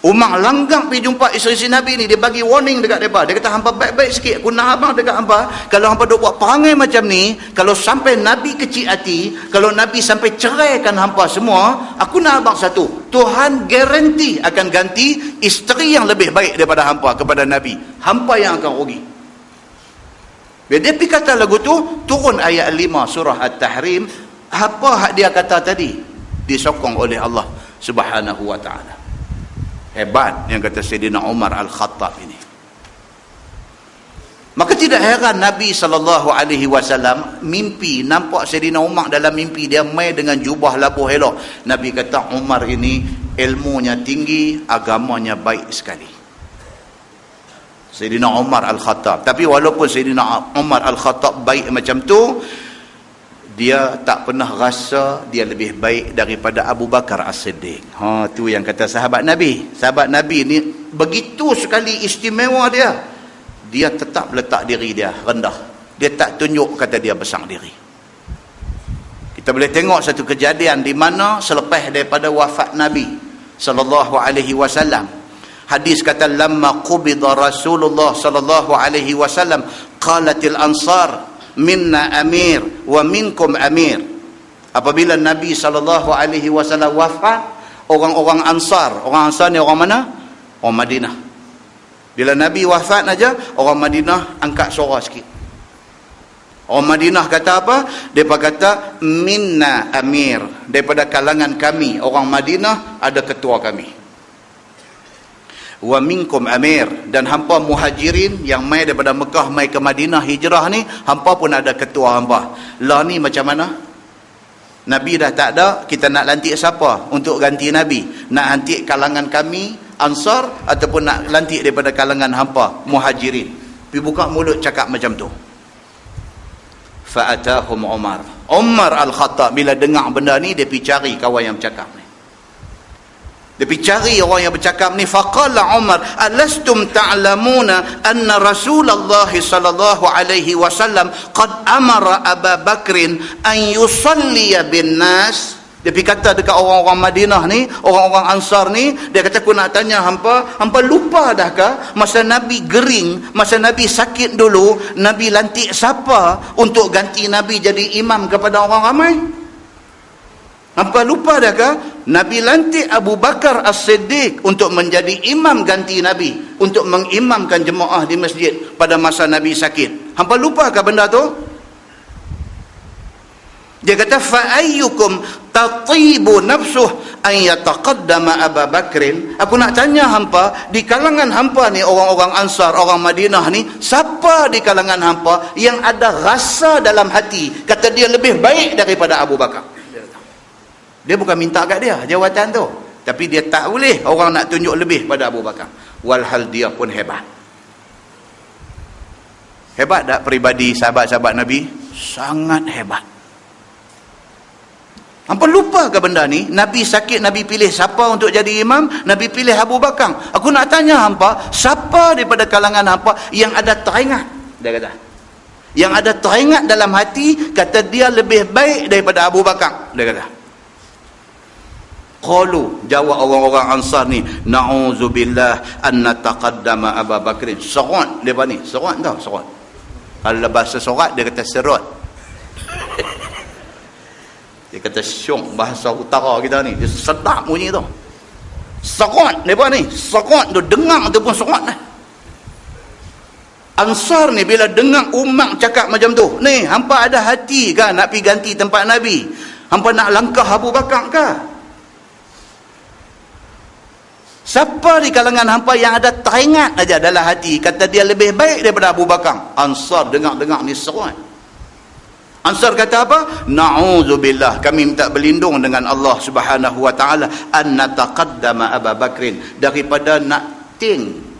Umar langgang pergi jumpa isteri-isteri Nabi ni, dia bagi warning dekat mereka. Dia kata, hampa baik-baik sikit, aku nak abang dekat hampa. Kalau hampa duk buat perangai macam ni, kalau sampai Nabi kecil hati, kalau Nabi sampai ceraikan hampa semua, aku nak abang satu, Tuhan garanti akan ganti isteri yang lebih baik daripada hampa kepada Nabi. Hampa yang akan rugi. Bila dia pergi kata lagu tu, turun ayat 5 surah At-Tahrim. Apa hak dia kata tadi? Disokong oleh Allah Subhanahu wa ta'ala. Hebat yang kata Sayyidina Umar Al-Khattab ini. Maka tidak heran Nabi SAW mimpi, nampak Sayyidina Umar dalam mimpi, dia mai dengan jubah labuh elok. Nabi kata, Umar ini ilmunya tinggi, agamanya baik sekali. Sayyidina Umar Al-Khattab. Tapi walaupun Sayyidina Umar Al-Khattab baik macam tu, dia tak pernah rasa dia lebih baik daripada Abu Bakar As-Siddiq. Tu yang kata sahabat Nabi. Sahabat Nabi ni begitu sekali istimewa dia. Dia tetap letak diri dia rendah. Dia tak tunjuk kata dia besar diri. Kita boleh tengok satu kejadian di mana selepas daripada wafat Nabi sallallahu alaihi wasallam. Hadis kata, lamma qubida Rasulullah sallallahu alaihi wasallam qalatil ansar minna amir wa minkum amir. Apabila Nabi SAW wafat, orang-orang Ansar, orang Ansar ni orang mana? Orang Madinah. Bila Nabi wafat aja, orang Madinah angkat suara sikit. Orang Madinah kata apa? Mereka kata, minna amir, daripada kalangan kami orang Madinah ada ketua kami. Wa minkum amir, dan hampa muhajirin yang mai daripada Mekah mai ke Madinah hijrah ni, hampa pun ada ketua hampa. Lah ni macam mana? Nabi dah tak ada, kita nak lantik siapa untuk ganti Nabi? Nak lantik kalangan kami Ansar ataupun nak lantik daripada kalangan hampa muhajirin? Pergi buka mulut cakap macam tu. Fa'atahum Umar Al-Khattab bila dengar benda ni, dia pergi cari kawan yang bercakap ni. Dia pergi cari orang yang bercakap ni. Faqala Umar, alastum ta'lamuna anna Rasulullah sallallahu alaihi wasallam qad amara Abu Bakrin an yusalliya bin nas. Dia pergi kata dekat orang-orang Madinah ni, orang-orang Ansar ni, dia kata, aku nak tanya hampa lupa dah ke masa Nabi gering, masa Nabi sakit dulu, Nabi lantik siapa untuk ganti Nabi jadi imam kepada orang ramai? Hampa lupa dah ke Nabi lantik Abu Bakar As-Siddiq untuk menjadi imam ganti Nabi, untuk mengimamkan jemaah di masjid pada masa Nabi sakit? Hampa lupa ke benda tu? Dia kata, fa'ayyukum tatibu nafsuh an yataqaddama Abu Bakrin. Aku nak tanya hampa, di kalangan hampa ni, orang-orang Ansar, orang Madinah ni, siapa di kalangan hampa yang ada rasa dalam hati kata dia lebih baik daripada Abu Bakar? Dia bukan minta kat dia jawatan tu, tapi dia tak boleh orang nak tunjuk lebih pada Abu Bakar, walhal dia pun hebat. Hebat tak peribadi sahabat-sahabat Nabi? Sangat hebat. Hampa lupa ke benda ni? Nabi sakit, Nabi pilih siapa untuk jadi imam? Nabi pilih Abu Bakar. Aku nak tanya hampa, siapa daripada kalangan hampa yang ada teringat? Dia kata, yang ada teringat dalam hati, kata dia lebih baik daripada Abu Bakar. Dia kata. Qalu, jawab orang-orang Ansar ni, na'udzubillah an nataqaddama Abu Bakrin. Serat depa ni, serat tau, serat. Kalau bahasa serat dia kata serot. Dia kata syong, bahasa utara kita ni, dia sedap bunyi tu. Serat depa ni, serat tu, dengar tu pun serat lah. Ansar ni bila dengar Umar cakap macam tu, ni hampa ada hati kan nak pergi ganti tempat Nabi? Hampa nak langkah Abu Bakar ke? Siapa di kalangan hampa yang ada teringat aja dalam hati kata dia lebih baik daripada Abu Bakar? Ansar dengar-dengar ni serat. Ansar kata apa? Na'udzubillah, kami minta berlindung dengan Allah Subhanahu wa taala an nataqaddama Abu Bakrin, daripada nak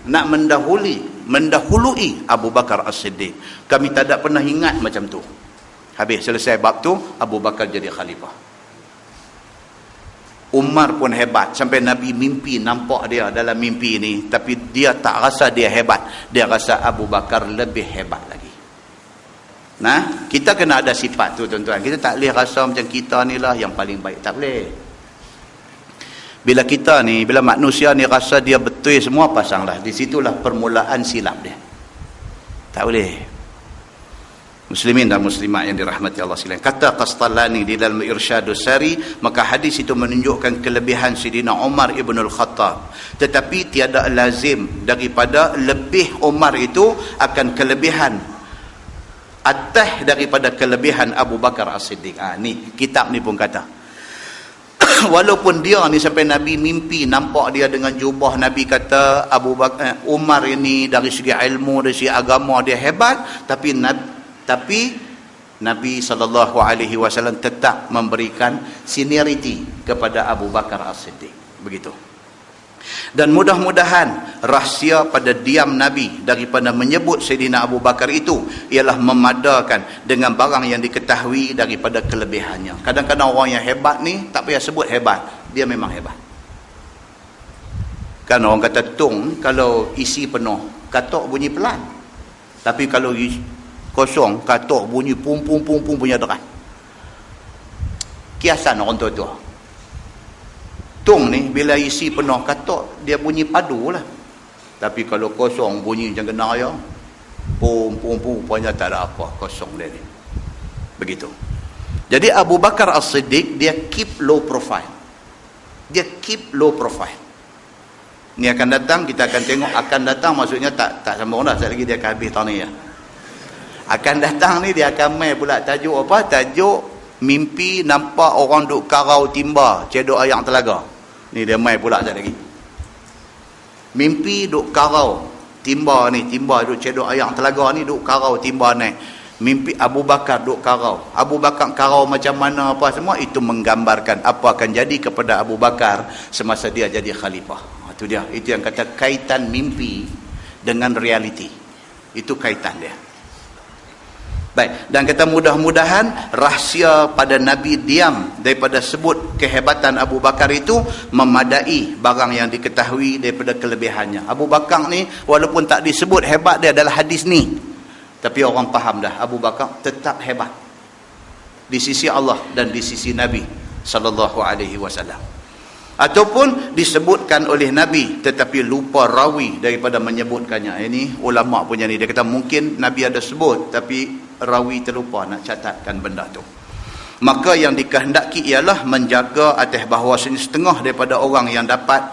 mendahului Abu Bakar As-Siddiq. Kami tak ada pernah ingat macam tu. Habis selesai bab tu, Abu Bakar jadi khalifah. Umar pun hebat, sampai Nabi mimpi nampak dia dalam mimpi ni, tapi dia tak rasa dia hebat, dia rasa Abu Bakar lebih hebat lagi. Nah, kita kena ada sifat tu tuan-tuan. Kita tak boleh rasa macam kita ni lah yang paling baik, tak boleh. Bila kita ni, bila manusia ni rasa dia betul semua, pasanglah, di situlah permulaan silap dia. Tak boleh. Muslimin dan muslimat yang dirahmati Allah sekalian. Kata Qastalani di dalam Irsyadus Sari, maka hadis itu menunjukkan kelebihan Sidina Umar ibn al-Khattab. Tetapi tiada lazim daripada lebih Umar itu akan kelebihan atas daripada kelebihan Abu Bakar As-Siddiq. Ni kitab ni pun kata, walaupun dia ni sampai Nabi mimpi nampak dia dengan jubah, Nabi kata Abu Bakar, Umar ini dari segi ilmu, dari segi agama dia hebat, tapi Nabi SAW tetap memberikan seniority kepada Abu Bakar As-Siddiq. Begitu. Dan mudah-mudahan rahsia pada diam Nabi daripada menyebut Sayyidina Abu Bakar itu ialah memadakan dengan barang yang diketahui daripada kelebihannya. Kadang-kadang orang yang hebat ni tak payah sebut hebat, dia memang hebat. Kan orang kata tong kalau isi penuh, katok bunyi pelan. Tapi kalau kosong, katok bunyi pum pum pum pum punya deras. Kiasan orang tua-tua. Tung ni bila isi penuh katok, dia bunyi padu lah. Tapi kalau kosong bunyi macam kena ya, pum pum pum, rupanya tak ada apa, kosong dia ni. Begitu. Jadi Abu Bakar As-Siddiq dia keep low profile. Dia keep low profile. Ni akan datang, kita akan tengok. Akan datang maksudnya tak sambung dah, sekali lagi dia akan habis tahun ni ya. Akan datang ni dia akan main pula tajuk apa? Tajuk mimpi nampak orang duk karau timba cedok ayam telaga. Ni dia main pula sekali lagi. Mimpi duk karau timba ni, timba duk cedok ayam telaga ni, duk karau timba naik. Mimpi Abu Bakar duk karau. Abu Bakar karau macam mana apa semua, itu menggambarkan apa akan jadi kepada Abu Bakar semasa dia jadi khalifah. Itu dia. Itu yang kata kaitan mimpi dengan realiti. Itu kaitan dia. Baik, dan kata mudah-mudahan rahsia pada Nabi diam daripada sebut kehebatan Abu Bakar itu memadai barang yang diketahui daripada kelebihannya. Abu Bakar ni walaupun tak disebut hebat dia adalah hadis ni, tapi orang faham dah Abu Bakar tetap hebat di sisi Allah dan di sisi Nabi sallallahu alaihi wasallam. Ataupun disebutkan oleh Nabi tetapi lupa rawi daripada menyebutkannya. Ini ulama punya ni, dia kata mungkin Nabi ada sebut tapi rawi terlupa nak catatkan benda tu. Maka yang dikehendaki ialah menjaga atas bahawasanya setengah daripada orang yang dapat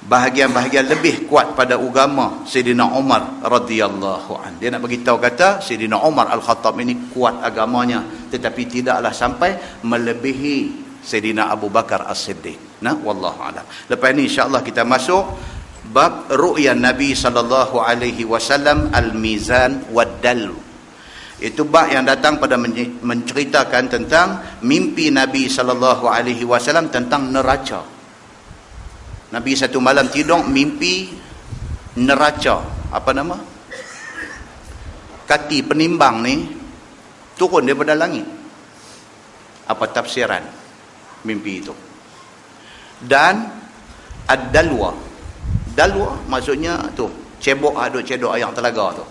bahagian-bahagian lebih kuat pada agama Sayyidina Umar radhiyallahu an. Dia nak bagi tahu kata Sayyidina Umar Al-Khattab ini kuat agamanya tetapi tidaklah sampai melebihi Sayyidina Abu Bakar As-Siddiq. Nah, wallahu a'lam. Lepas ni insya-Allah kita masuk bab ru'ya Nabi sallallahu alaihi wasallam al-mizan wad-dal. Itu bab yang datang pada menceritakan tentang mimpi Nabi sallallahu alaihi wasallam tentang neraca. Nabi satu malam tidur mimpi neraca, apa nama? Kati penimbang ni turun daripada langit. Apa tafsiran mimpi itu? Dan ad-dalwa. Dalwa maksudnya tu, cebok aduk cedok ayam telaga tu.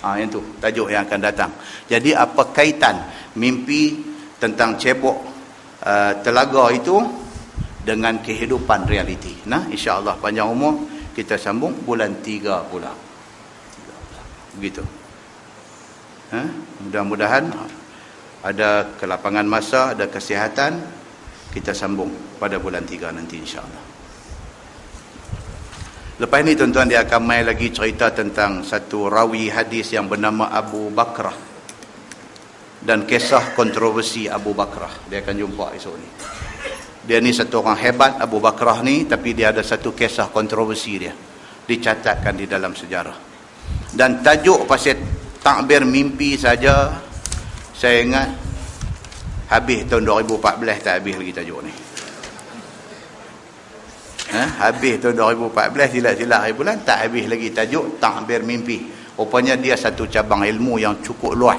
Yang tu tajuk yang akan datang. Jadi apa kaitan mimpi tentang cebok telaga itu dengan kehidupan realiti? Nah, insya-Allah panjang umur kita sambung bulan 3 pula. Begitu. Mudah-mudahan ada kelapangan masa, ada kesihatan, kita sambung pada bulan 3 nanti insya-Allah. Lepas ni tuan-tuan dia akan mai lagi cerita tentang satu rawi hadis yang bernama Abu Bakrah dan kisah kontroversi Abu Bakrah. Dia akan jumpa esok ni. Dia ni satu orang hebat Abu Bakrah ni, tapi dia ada satu kisah kontroversi dia dicatatkan di dalam sejarah. Dan tajuk pasal takbir mimpi saja saya ingat habis tahun 2014 tak habis lagi tajuk ni. Habis tahun 2014 silap-silap hari bulan tak habis lagi tajuk takbir mimpi. Rupanya dia satu cabang ilmu yang cukup luas.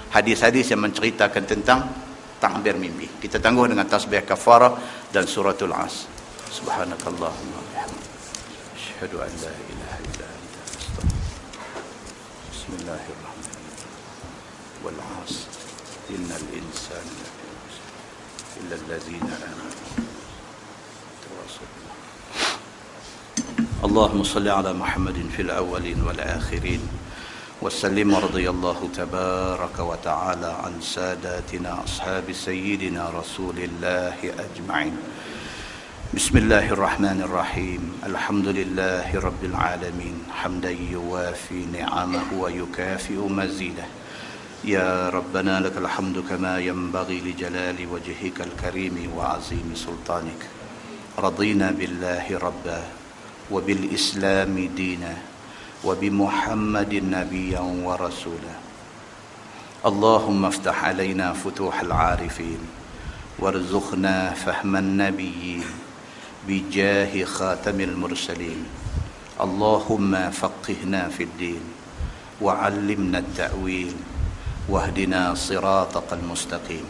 Hadis-hadis yang menceritakan tentang takbir mimpi. Kita tangguh dengan tasbih kafarah dan suratul As. Subhanakallahumma wa bihamdika asyhadu an la ilaha illa anta astaghfiruka. Bismillahirrahmanirrahim. Wal 'asr innal insana إلا الذين آمنوا. اللهم صل على محمد في الأولين والآخرين وسلم ورضي الله تبارك وتعالى عن ساداتنا أصحاب سيدنا رسول الله أجمعين. بسم الله الرحمن الرحيم. الحمد لله رب العالمين حمدا يوافي نعمه ويكافئ مزيده. يا ربنا لك الحمد كما ينبغي لجلال وجهك الكريم وعظيم سلطانك. رضينا بالله ربا وبالإسلام دينا وبمحمد نبيا ورسولا. اللهم افتح علينا فتوح العارفين وارزقنا فهم النبيين بجاه خاتم المرسلين. اللهم فقهنا في الدين وعلمنا التأويل واهدنا صراطك المستقيم.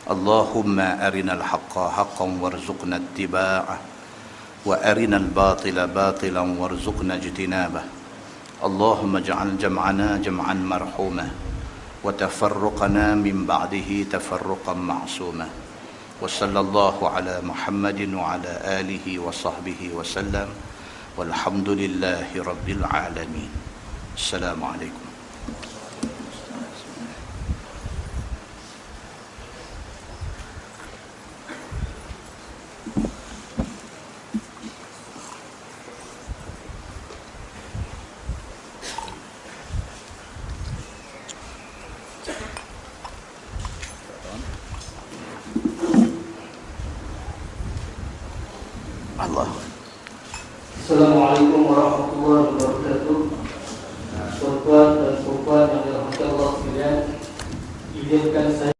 اللهم أرنا الحق حقا وارزقنا اتباعه وأرنا الباطل باطلا وارزقنا اجتنابه. اللهم اجعل جمعنا جمعا مرحوما وتفرقنا من بعده تفرقا معصوما. وصلى الله على محمد وعلى آله وصحبه وسلم والحمد لله رب العالمين. السلام عليكم. Assalamualaikum warahmatullahi wabarakatuh. Tuan-tuan dan puan yang dirahmati Allah sekalian, izinkan saya